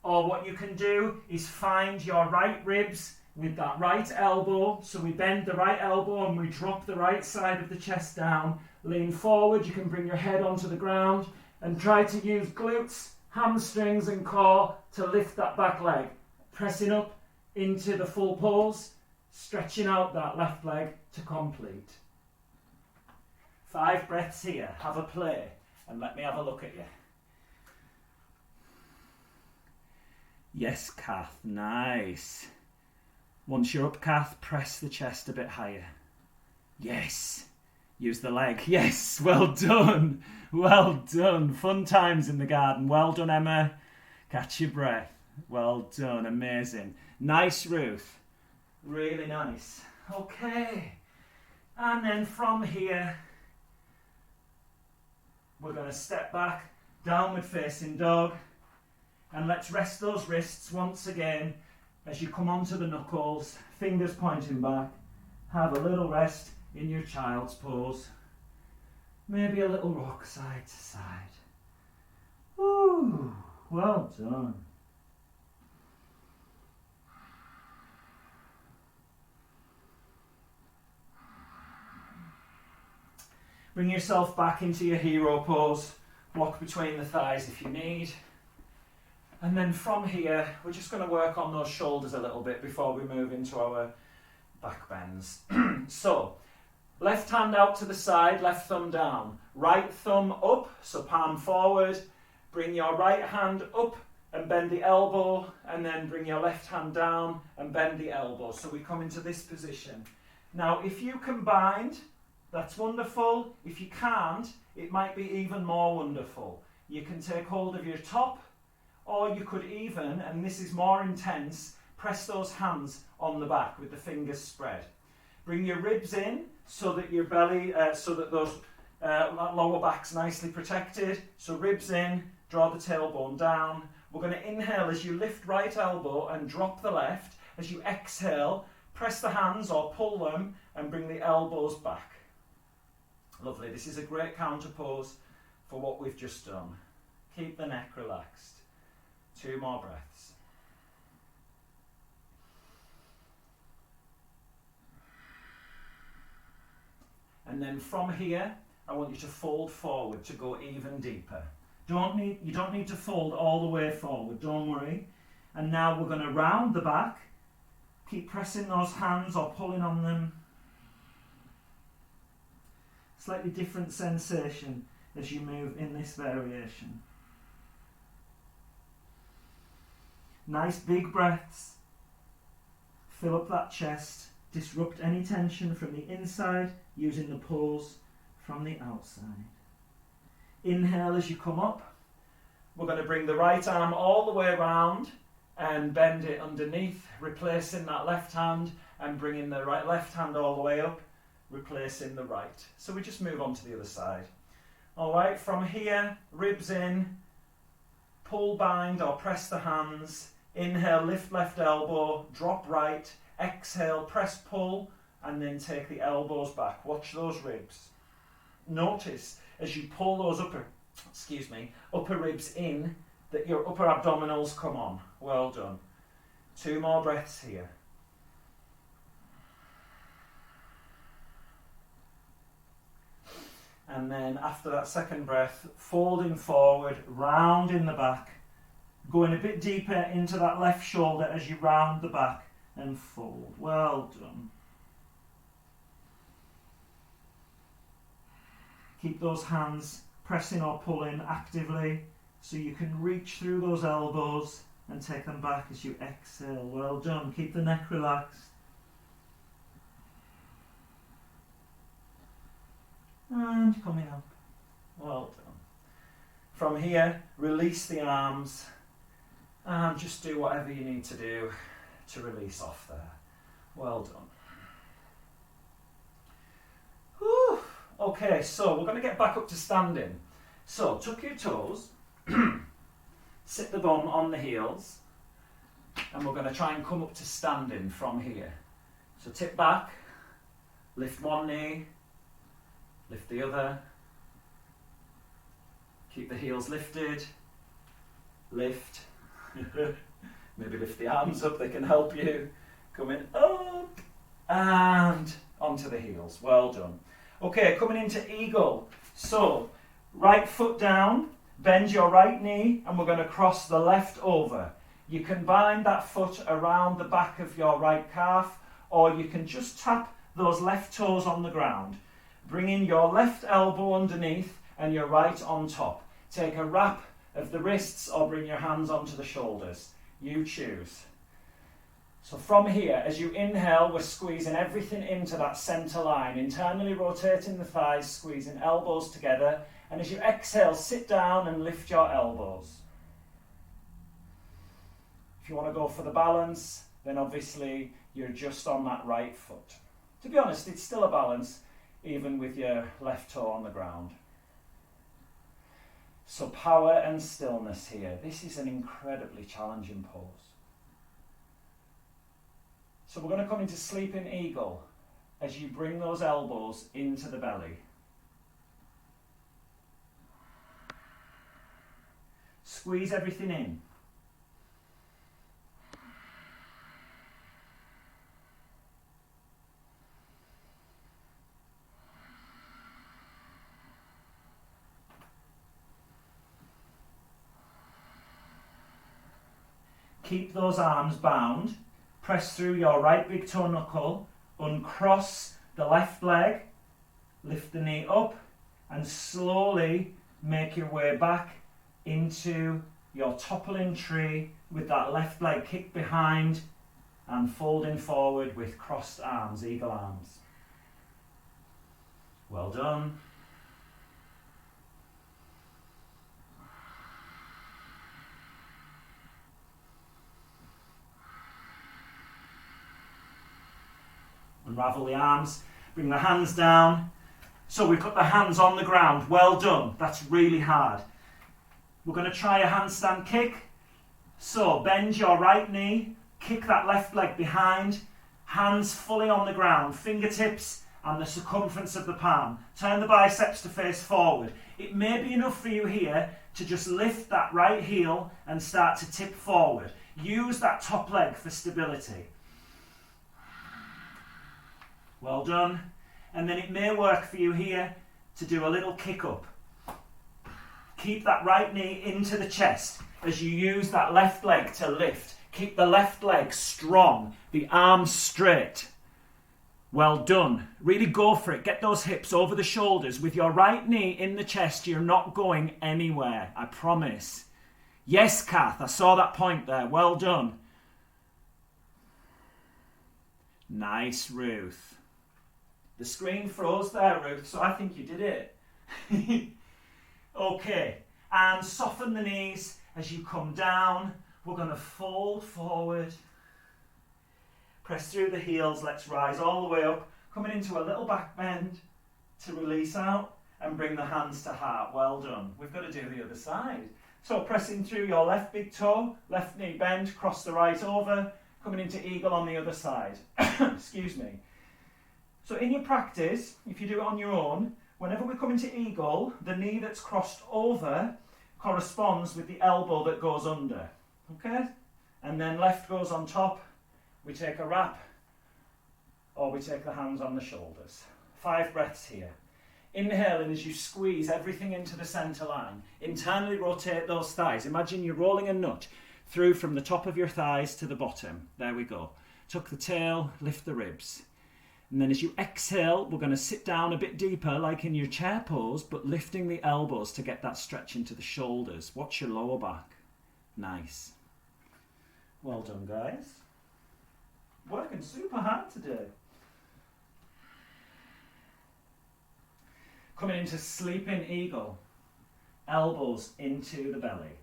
or what you can do is find your right ribs with that right elbow. So we bend the right elbow and we drop the right side of the chest down. Lean forward, you can bring your head onto the ground and try to use glutes, hamstrings and core to lift that back leg. Pressing up into the full pose, stretching out that left leg to complete. 5 breaths here. Have a play and let me have a look at you. Yes, Kath. Nice. Once you're up, Kath, press the chest a bit higher. Yes. Use the leg. Yes. Well done. Well done. Fun times in the garden. Well done, Emma. Catch your breath. Well done. Amazing. Nice, Ruth. Really nice. Okay. And then from here, we're going to step back, downward facing dog. And let's rest those wrists once again as you come onto the knuckles, fingers pointing back. Have a little rest in your child's pose. Maybe a little rock side to side. Ooh, well done. Bring yourself back into your hero pose. Block between the thighs if you need. And then from here, we're just going to work on those shoulders a little bit before we move into our back bends. So, left hand out to the side, left thumb down. Right thumb up, so palm forward. Bring your right hand up and bend the elbow, and then bring your left hand down and bend the elbow. So we come into this position. Now, if you can bind, that's wonderful. If you can't, it might be even more wonderful. You can take hold of your top, or you could even, and this is more intense, press those hands on the back with the fingers spread. Bring your ribs in so that your belly, so that those lower back's nicely protected. So ribs in, draw the tailbone down. We're going to inhale as you lift right elbow and drop the left. As you exhale, press the hands or pull them and bring the elbows back. Lovely. This is a great counter pose for what we've just done. Keep the neck relaxed. 2 more breaths. And then from here, I want you to fold forward to go even deeper. You don't need to fold all the way forward, don't worry. And now we're going to round the back. Keep pressing those hands or pulling on them. Slightly different sensation as you move in this variation. Nice big breaths. Fill up that chest. Disrupt any tension from the inside using the pose from the outside. Inhale as you come up. We're going to bring the right arm all the way around and bend it underneath, replacing that left hand and bringing the left hand all the way up, replacing the right. So we just move on to the other side. All right, from here, ribs in, pull, bind or press the hands, inhale, lift left elbow, drop right, exhale, press, pull, and then take the elbows back. Watch those ribs. Notice as you pull those upper ribs in, that your upper abdominals come on. Well done. 2 more breaths here. And then after that second breath, folding forward, round in the back, going a bit deeper into that left shoulder as you round the back and fold. Well done. Keep those hands pressing or pulling actively so you can reach through those elbows and take them back as you exhale. Well done. Keep the neck relaxed. And coming up. Well done. From here, release the arms and just do whatever you need to do to release off there. Well done. Whew. Okay, so we're going to get back up to standing. So tuck your toes, sit the bum on the heels, and we're going to try and come up to standing from here. So tip back, lift one knee, lift the other, keep the heels lifted, lift, maybe lift the arms up, they can help you, coming up, and onto the heels. Well done. Okay, coming into eagle. So, right foot down, bend your right knee, and we're going to cross the left over. You can bind that foot around the back of your right calf, or you can just tap those left toes on the ground. Bringing your left elbow underneath and your right on top. Take a wrap of the wrists or bring your hands onto the shoulders. You choose. So from here, as you inhale, we're squeezing everything into that centre line, internally rotating the thighs, squeezing elbows together. And as you exhale, sit down and lift your elbows. If you want to go for the balance, then obviously you're just on that right foot. To be honest, it's still a balance, even with your left toe on the ground. So power and stillness here. This is an incredibly challenging pose. So we're going to come into sleeping eagle as you bring those elbows into the belly. Squeeze everything in. Keep those arms bound. Press through your right big toe knuckle. Uncross the left leg. Lift the knee up and slowly make your way back into your toppling tree with that left leg kicked behind and folding forward with crossed arms, eagle arms. Well done. Unravel the arms, bring the hands down. So we've got the hands on the ground. Well done. That's really hard. We're going to try a handstand kick. So bend your right knee, kick that left leg behind, hands fully on the ground, fingertips and the circumference of the palm. Turn the biceps to face forward. It may be enough for you here to just lift that right heel and start to tip forward. Use that top leg for stability. Well done. And then it may work for you here to do a little kick up. Keep that right knee into the chest as you use that left leg to lift. Keep the left leg strong, the arms straight. Well done. Really go for it. Get those hips over the shoulders. With your right knee in the chest, you're not going anywhere, I promise. Yes, Kath, I saw that point there. Well done. Nice, Ruth. The screen froze there, Ruth, so I think you did it. Okay, and soften the knees as you come down. We're going to fold forward. Press through the heels. Let's rise all the way up. Coming into a little back bend to release out and bring the hands to heart. Well done. We've got to do the other side. So pressing through your left big toe, left knee bend, cross the right over, coming into eagle on the other side. Excuse me. So in your practice, if you do it on your own, whenever we come into eagle, the knee that's crossed over corresponds with the elbow that goes under. Okay? And then left goes on top. We take a wrap, or we take the hands on the shoulders. 5 breaths here. Inhaling as you squeeze everything into the centre line. Internally rotate those thighs. Imagine you're rolling a nut through from the top of your thighs to the bottom. There we go. Tuck the tail, lift the ribs. And then as you exhale, we're going to sit down a bit deeper, like in your chair pose, but lifting the elbows to get that stretch into the shoulders. Watch your lower back. Nice. Well done, guys. Working super hard today. Coming into sleeping eagle. Elbows into the belly.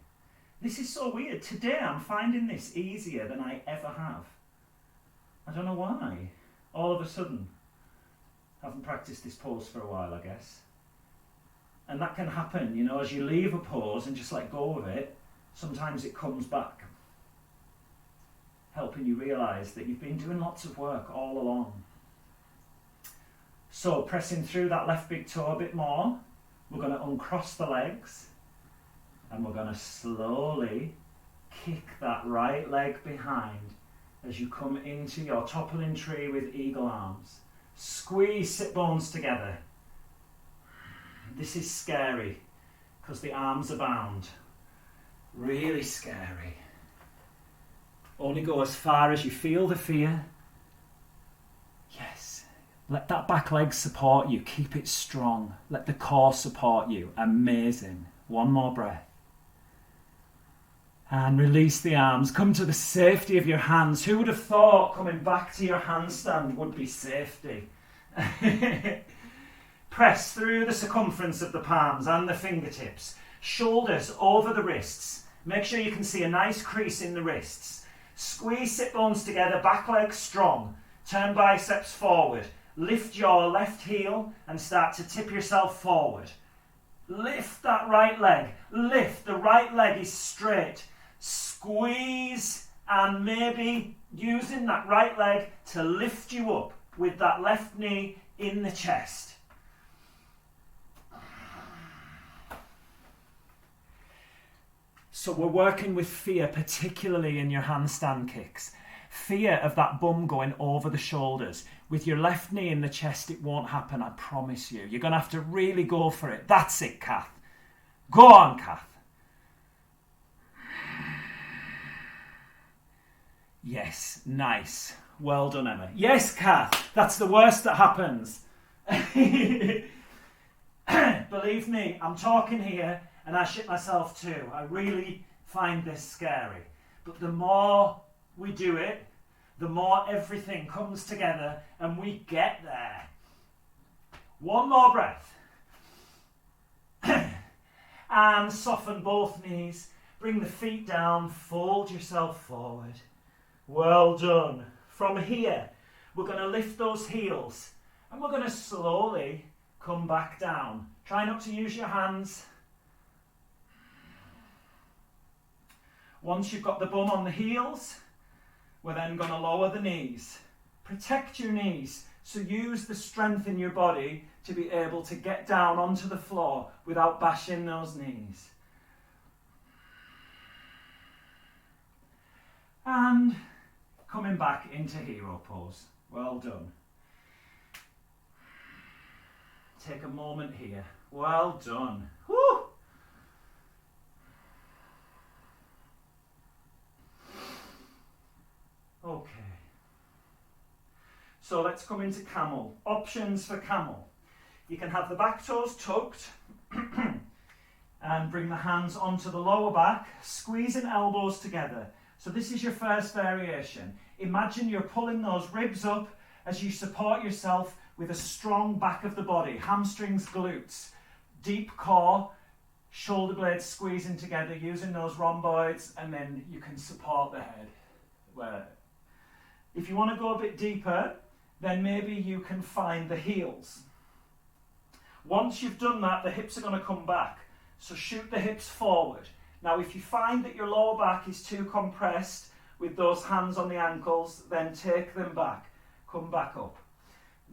This is so weird. Today I'm finding this easier than I ever have. I don't know why. All of a sudden. Haven't practiced this pose for a while, I guess. And that can happen, you know, as you leave a pose and just let go of it, sometimes it comes back. Helping you realise that you've been doing lots of work all along. So pressing through that left big toe a bit more, we're going to uncross the legs and we're going to slowly kick that right leg behind as you come into your toppling tree with eagle arms. Squeeze sit bones together. This is scary because the arms are bound. Really scary. Only go as far as you feel the fear. Yes. Let that back leg support you. Keep it strong. Let the core support you. Amazing. One more breath. And release the arms. Come to the safety of your hands. Who would have thought coming back to your handstand would be safety? Press through the circumference of the palms and the fingertips. Shoulders over the wrists. Make sure you can see a nice crease in the wrists. Squeeze sit bones together, back leg strong. Turn biceps forward. Lift your left heel and start to tip yourself forward. Lift that right leg. Lift. The right leg is straight. Squeeze and maybe using that right leg to lift you up with that left knee in the chest. So we're working with fear, particularly in your handstand kicks. Fear of that bum going over the shoulders. With your left knee in the chest, it won't happen, I promise you. You're going to have to really go for it. That's it, Kath. Go on, Kath. Yes, nice. Well done, Emma. Yes, Kath, that's the worst that happens. Believe me, I'm talking here and I shit myself too. I really find this scary. But the more we do it, the more everything comes together and we get there. One more breath. And soften both knees. Bring the feet down, fold yourself forward. Well done. From here, we're going to lift those heels and we're going to slowly come back down. Try not to use your hands. Once you've got the bum on the heels, we're then going to lower the knees. Protect your knees, so use the strength in your body to be able to get down onto the floor without bashing those knees. And coming back into hero pose. Well done. Take a moment here. Well done. Woo! Okay. So let's come into camel. Options for camel. You can have the back toes tucked and bring the hands onto the lower back, squeezing elbows together. So this is your first variation. Imagine you're pulling those ribs up as you support yourself with a strong back of the body, hamstrings, glutes, deep core, Shoulder blades squeezing together, using those rhomboids, and then you can support the head. Where, if you want to go a bit deeper, then maybe you can find the heels. Once you've done that, the hips are going to come back. So shoot the hips forward. Now, if you find that your lower back is too compressed with those hands on the ankles, then take them back. Come back up.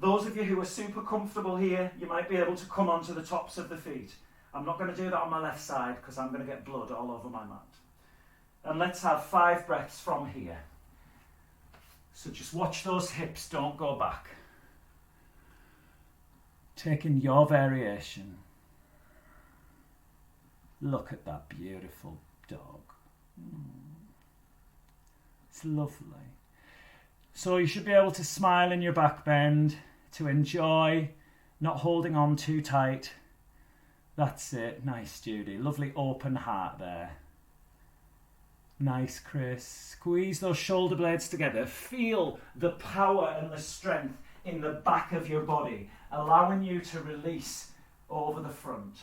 Those of you who are super comfortable here, you might be able to come onto the tops of the feet. I'm not going to do that on my left side because I'm going to get blood all over my mat. And let's have 5 breaths from here. So just watch those hips, don't go back. Taking your variation. Look at that beautiful dog. It's lovely. So you should be able to smile in your back bend, to enjoy, not holding on too tight. That's it. Nice, Judy. Lovely open heart there. Nice, Chris. Squeeze those shoulder blades together. Feel the power and the strength in the back of your body, allowing you to release over the front.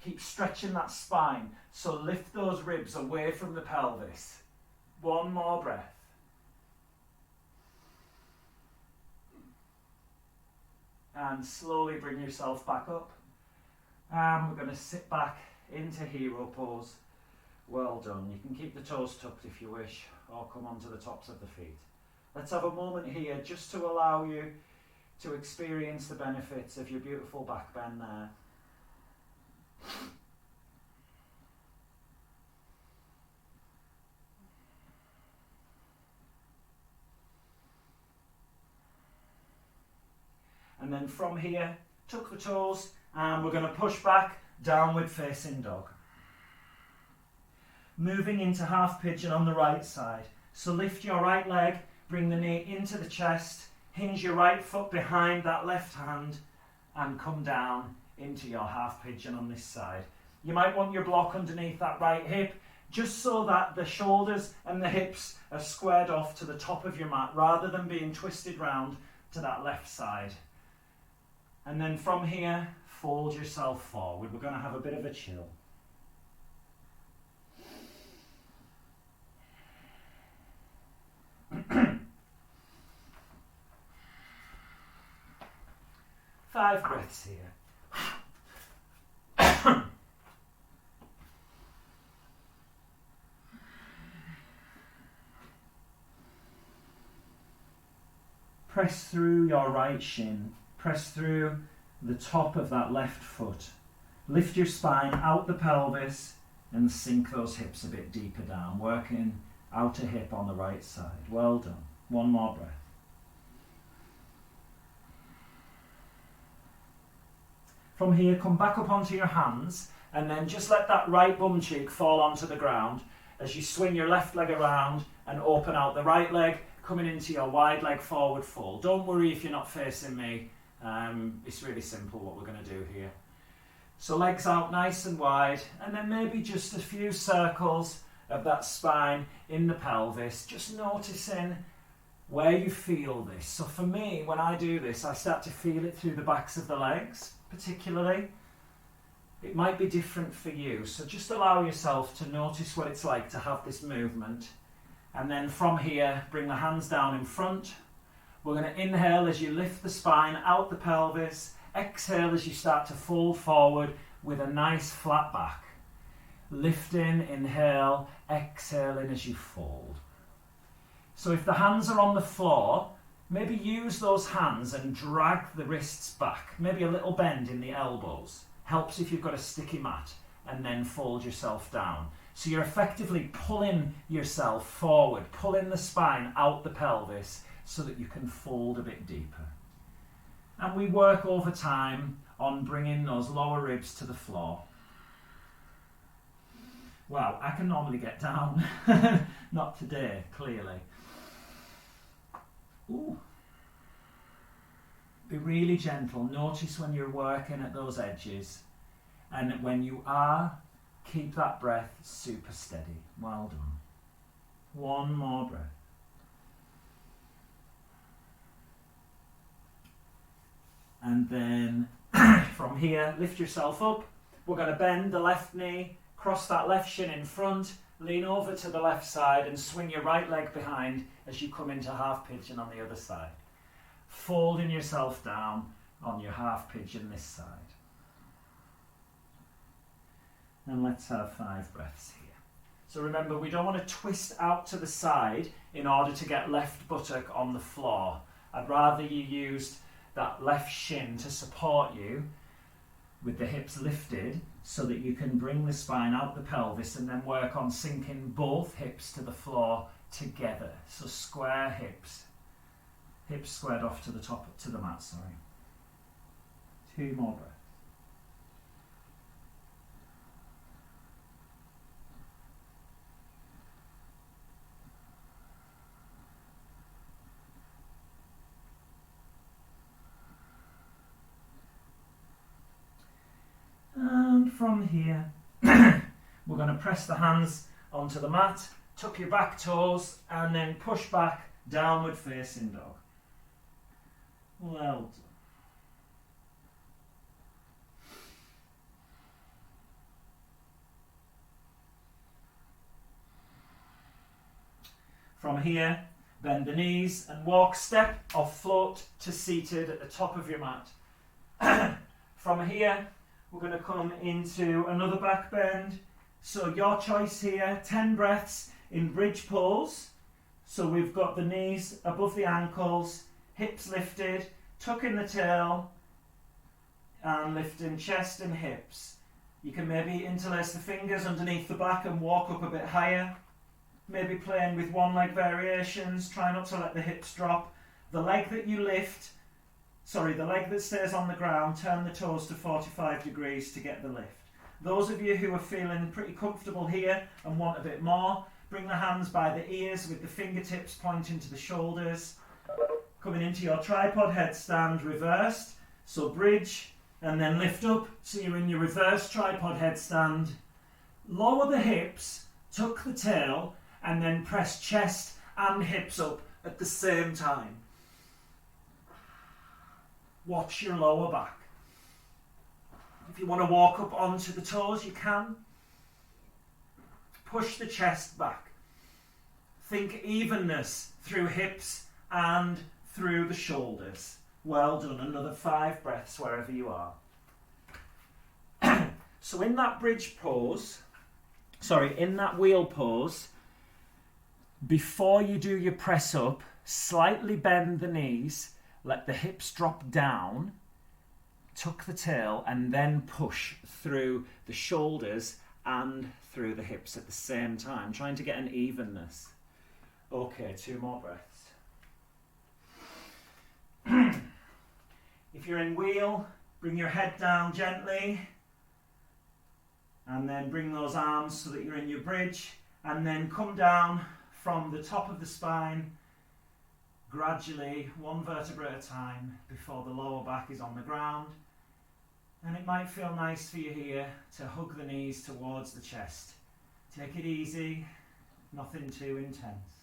Keep stretching that spine, so lift those ribs away from the pelvis. One more breath. And slowly bring yourself back up. And we're going to sit back into hero pose. Well done. You can keep the toes tucked if you wish, or come onto the tops of the feet. Let's have a moment here just to allow you to experience the benefits of your beautiful back bend there. And then from here, tuck the toes, and we're going to push back, downward facing dog. Moving into half pigeon on the right side. So lift your right leg, bring the knee into the chest, hinge your right foot behind that left hand, and come down into your half pigeon on this side. You might want your block underneath that right hip, just so that the shoulders and the hips are squared off to the top of your mat, rather than being twisted round to that left side. And then from here, fold yourself forward. We're going to have a bit of a chill. Five breaths here. Press through your right shin. Press through the top of that left foot. Lift your spine out the pelvis and sink those hips a bit deeper down, working outer hip on the right side. Well done. One more breath. From here, come back up onto your hands and then just let that right bum cheek fall onto the ground as you swing your left leg around and open out the right leg, coming into your wide leg forward fold. Don't worry if you're not facing me. It's really simple what we're going to do here. So legs out nice and wide, and then maybe just a few circles of that spine in the pelvis, just noticing where you feel this. So for me, when I do this, I start to feel it through the backs of the legs, particularly. It might be different for you, so just allow yourself to notice what it's like to have this movement. And then from here, bring the hands down in front. We're going to inhale as you lift the spine out the pelvis. Exhale as you start to fold forward with a nice flat back. Lifting, inhale, exhaling as you fold. So if the hands are on the floor, maybe use those hands and drag the wrists back. Maybe a little bend in the elbows. Helps if you've got a sticky mat, and then fold yourself down. So you're effectively pulling yourself forward, pulling the spine out the pelvis so that you can fold a bit deeper. And we work over time on bringing those lower ribs to the floor. Wow, I can normally get down. Not today, clearly. Ooh. Be really gentle. Notice when you're working at those edges. And when you are, keep that breath super steady. Well done. One more breath. And then from here, lift yourself up We're going to bend the left knee, cross that left shin in front, lean over to the left side and swing your right leg behind as you come into half pigeon on the other side. Folding yourself down on your half pigeon this side. And let's have 5 breaths here. So remember, we don't want to twist out to the side in order to get left buttock on the floor. I'd rather you used that left shin to support you with the hips lifted so that you can bring the spine out the pelvis and then work on sinking both hips to the floor together. So square hips. Hips squared off to the top, to the mat, sorry. 2 more breaths. And from here, we're going to press the hands onto the mat, tuck your back toes, and then push back, downward facing dog. Well done. From here, bend the knees and walk step or float to seated at the top of your mat. From here, we're going to come into another back bend. So your choice here, 10 breaths in bridge pose. So we've got the knees above the ankles, hips lifted, tucking the tail and lifting chest and hips. You can maybe interlace the fingers underneath the back and walk up a bit higher. Maybe playing with one leg variations, try not to let the hips drop. The leg that you lift, the leg that stays on the ground, turn the toes to 45 degrees to get the lift. Those of you who are feeling pretty comfortable here and want a bit more, bring the hands by the ears with the fingertips pointing to the shoulders. Coming into your tripod headstand reversed. So bridge and then lift up so you're in your reverse tripod headstand. Lower the hips, tuck the tail, and then press chest and hips up at the same time. Watch your lower back. If you want to walk up onto the toes, you can. Push the chest back. Think evenness through hips and through the shoulders. Well done. Another 5 breaths wherever you are. So in that bridge pose, in that wheel pose, before you do your press up, slightly bend the knees, let the hips drop down, tuck the tail, and then push through the shoulders and through the hips at the same time, trying to get an evenness. Okay, 2 more breaths. If you're in wheel, bring your head down gently, and then bring those arms so that you're in your bridge, and then come down from the top of the spine, gradually, 1 vertebra at a time, before the lower back is on the ground. And it might feel nice for you here to hug the knees towards the chest. Take it easy, nothing too intense.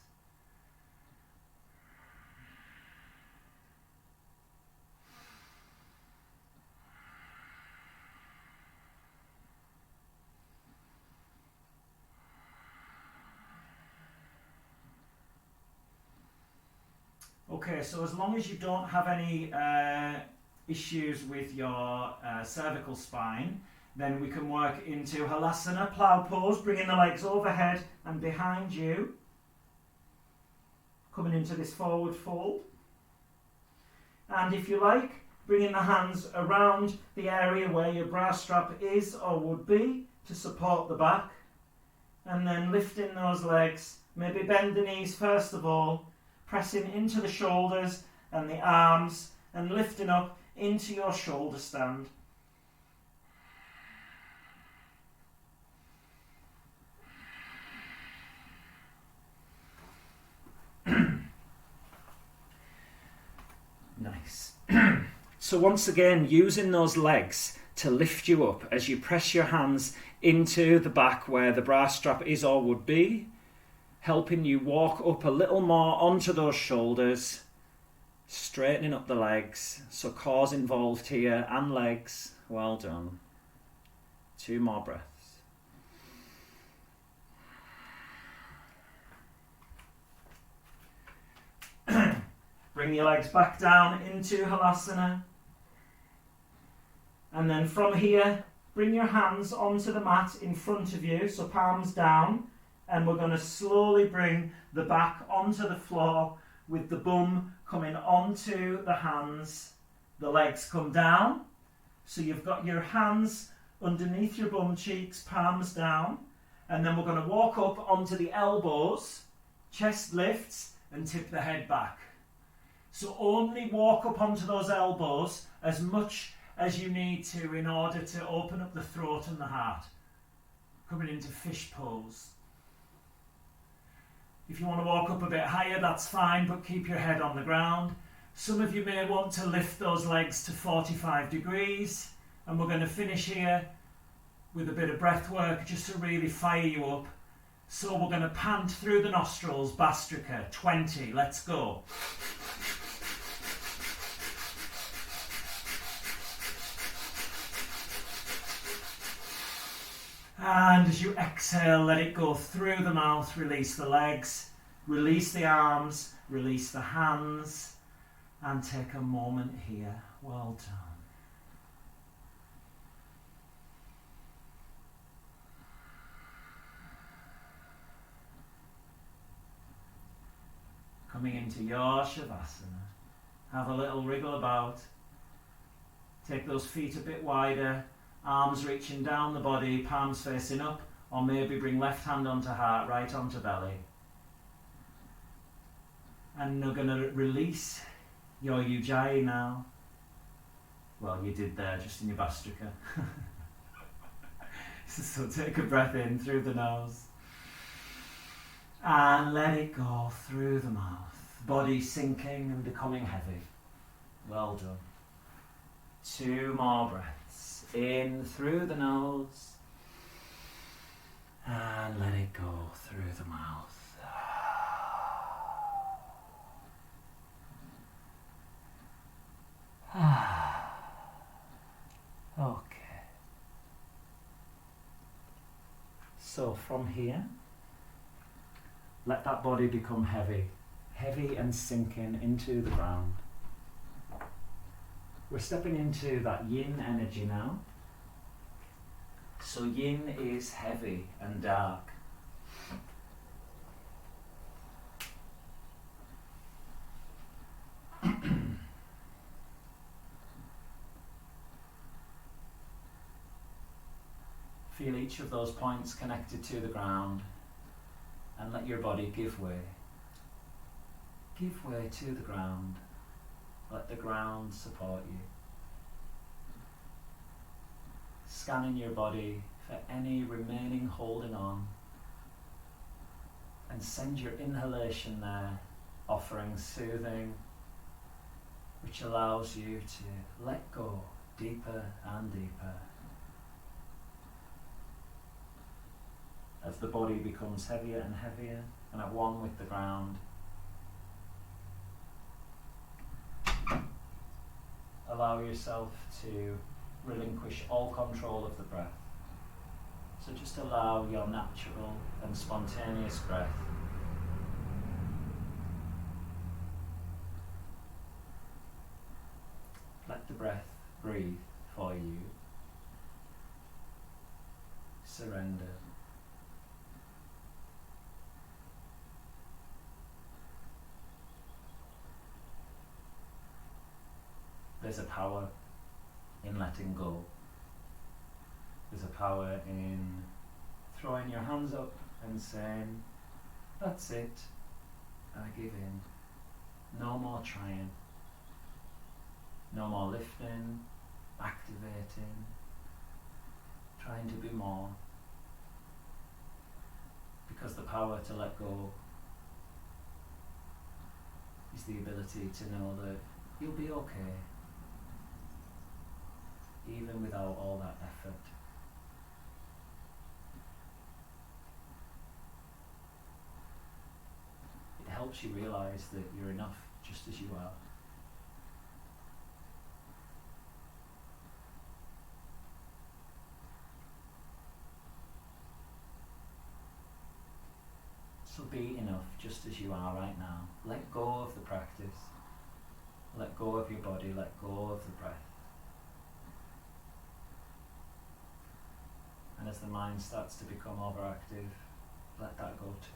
Okay, so as long as you don't have any issues with your cervical spine, then we can work into Halasana, plow pose, bringing the legs overhead and behind you. Coming into this forward fold. And if you like, bringing the hands around the area where your bra strap is or would be to support the back. And then lifting those legs, maybe bend the knees first of all, pressing into the shoulders and the arms and lifting up into your shoulder stand. Nice. So once again, using those legs to lift you up as you press your hands into the back where the bra strap is or would be, helping you walk up a little more onto those shoulders, straightening up the legs. So cores involved here and legs. Well done. 2 more breaths. Bring your legs back down into Halasana. And then from here, bring your hands onto the mat in front of you, so palms down. And we're going to slowly bring the back onto the floor with the bum coming onto the hands. The legs come down. So you've got your hands underneath your bum cheeks, palms down. And then we're going to walk up onto the elbows, chest lifts, and tip the head back. So only walk up onto those elbows as much as you need to in order to open up the throat and the heart. Coming into fish pose. If you want to walk up a bit higher, that's fine, but keep your head on the ground. Some of you may want to lift those legs to 45 degrees, and we're going to finish here with a bit of breath work just to really fire you up. So we're going to pant through the nostrils, Bastrika, 20, let's go. And as you exhale, let it go through the mouth, release the legs, release the arms, release the hands, and take a moment here. Well done. Coming into your Shavasana. Have a little wriggle about. Take those feet a bit wider. Arms reaching down the body, palms facing up, or maybe bring left hand onto heart, right onto belly. And we're going to release your Ujjayi now. Well, you did there, just in your Bastrika. So take a breath in through the nose. And let it go through the mouth. Body sinking and becoming heavy. Well done. 2 more breaths. In through the nose. And let it go through the mouth. Okay. So from here, let that body become heavy. Heavy and sinking into the ground. We're stepping into that yin energy now. So yin is heavy and dark. Feel each of those points connected to the ground and let your body give way. Give way to the ground. Let the ground support you. Scanning your body for any remaining holding on, and send your inhalation there, offering soothing, which allows you to let go deeper and deeper as the body becomes heavier and heavier and at one with the ground. Allow yourself to relinquish all control of the breath. So just allow your natural and spontaneous breath let the breath breathe for you. Surrender. There's a power in letting go. There's a power in throwing your hands up and saying, that's it, I give in. No more trying. No more lifting, activating, trying to be more. Because the power to let go is the ability to know that you'll be okay. Even without all that effort. It helps you realize that you're enough just as you are. So be enough just as you are right now. Let go of the practice. Let go of your body. Let go of the breath. And as the mind starts to become overactive, let that go too.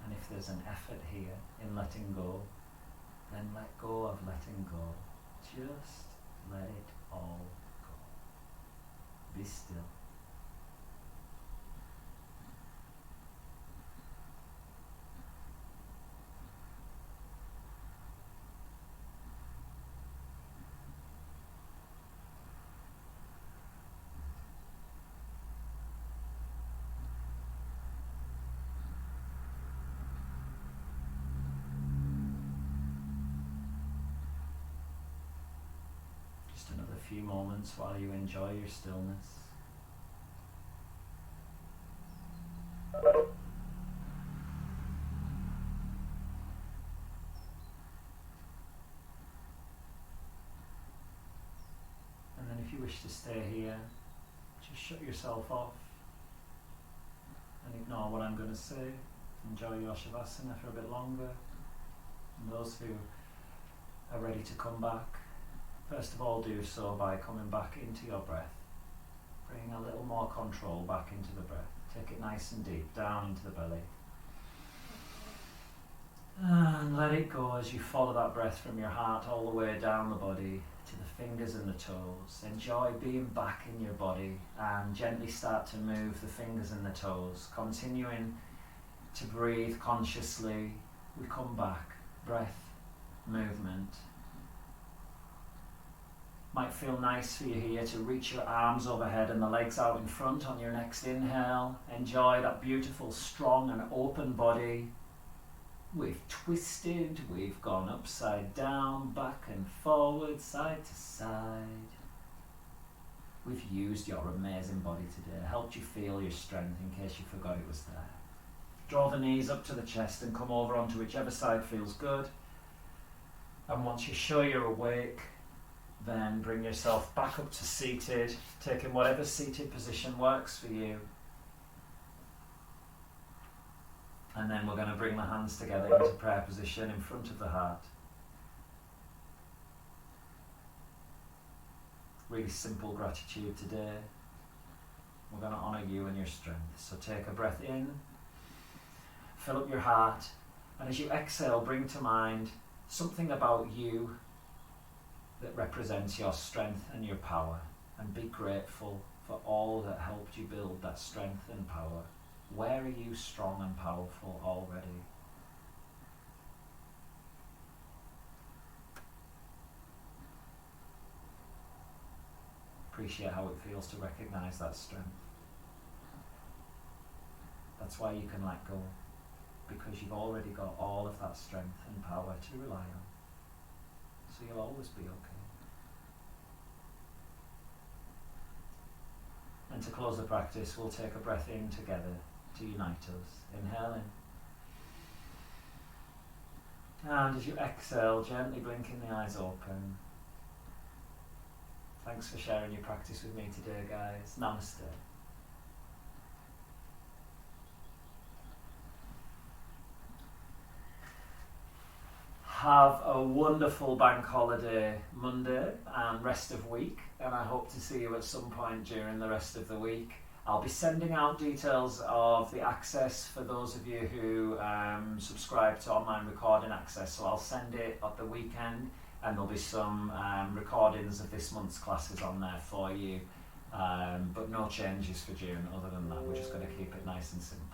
And if there's an effort here in letting go, then let go of letting go. Just let it all go. Be still. Just another few moments while you enjoy your stillness. And then if you wish to stay here, just shut yourself off and ignore what I'm going to say. Enjoy your Shavasana for a bit longer. And those who are ready to come back, first of all, do so by coming back into your breath. Bring a little more control back into the breath. Take it nice and deep, down into the belly. And let it go as you follow that breath from your heart all the way down the body to the fingers and the toes. Enjoy being back in your body and gently start to move the fingers and the toes. Continuing to breathe consciously. We come back. Breath, movement. Might feel nice for you here to reach your arms overhead and the legs out in front on your next inhale. Enjoy that beautiful, strong and open body. We've twisted, we've gone upside down, back and forward, side to side. We've used your amazing body today, helped you feel your strength in case you forgot it was there. Draw the knees up to the chest and come over onto whichever side feels good. And once you're sure you're awake, then bring yourself back up to seated, taking whatever seated position works for you. And then we're going to bring the hands together into prayer position in front of the heart. Really simple gratitude today. We're going to honour you and your strength. So take a breath in, fill up your heart, and as you exhale, bring to mind something about you that represents your strength and your power, and be grateful for all that helped you build that strength and power. Where are you strong and powerful already? Appreciate how it feels to recognize that strength. That's why you can let go, because you've already got all of that strength and power to rely on. So you'll always be okay. And to close the practice, we'll take a breath in together to unite us. Inhale in. And as you exhale, gently blinking the eyes open. Thanks for sharing your practice with me today, guys. Namaste. Have a wonderful bank holiday Monday and rest of week, and I hope to see you at some point during the rest of the week. I'll be sending out details of the access for those of you who subscribe to online recording access, so I'll send it at the weekend, and there'll be some recordings of this month's classes on there for you, but no changes for June other than that. We're just going to keep it nice and simple.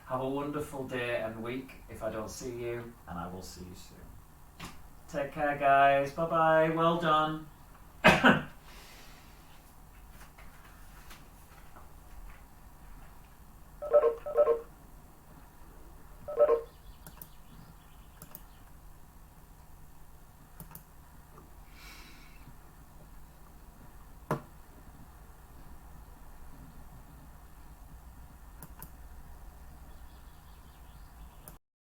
Have a wonderful day and week if I don't see you, and I will see you soon. Take care, guys. Bye-bye. Well done.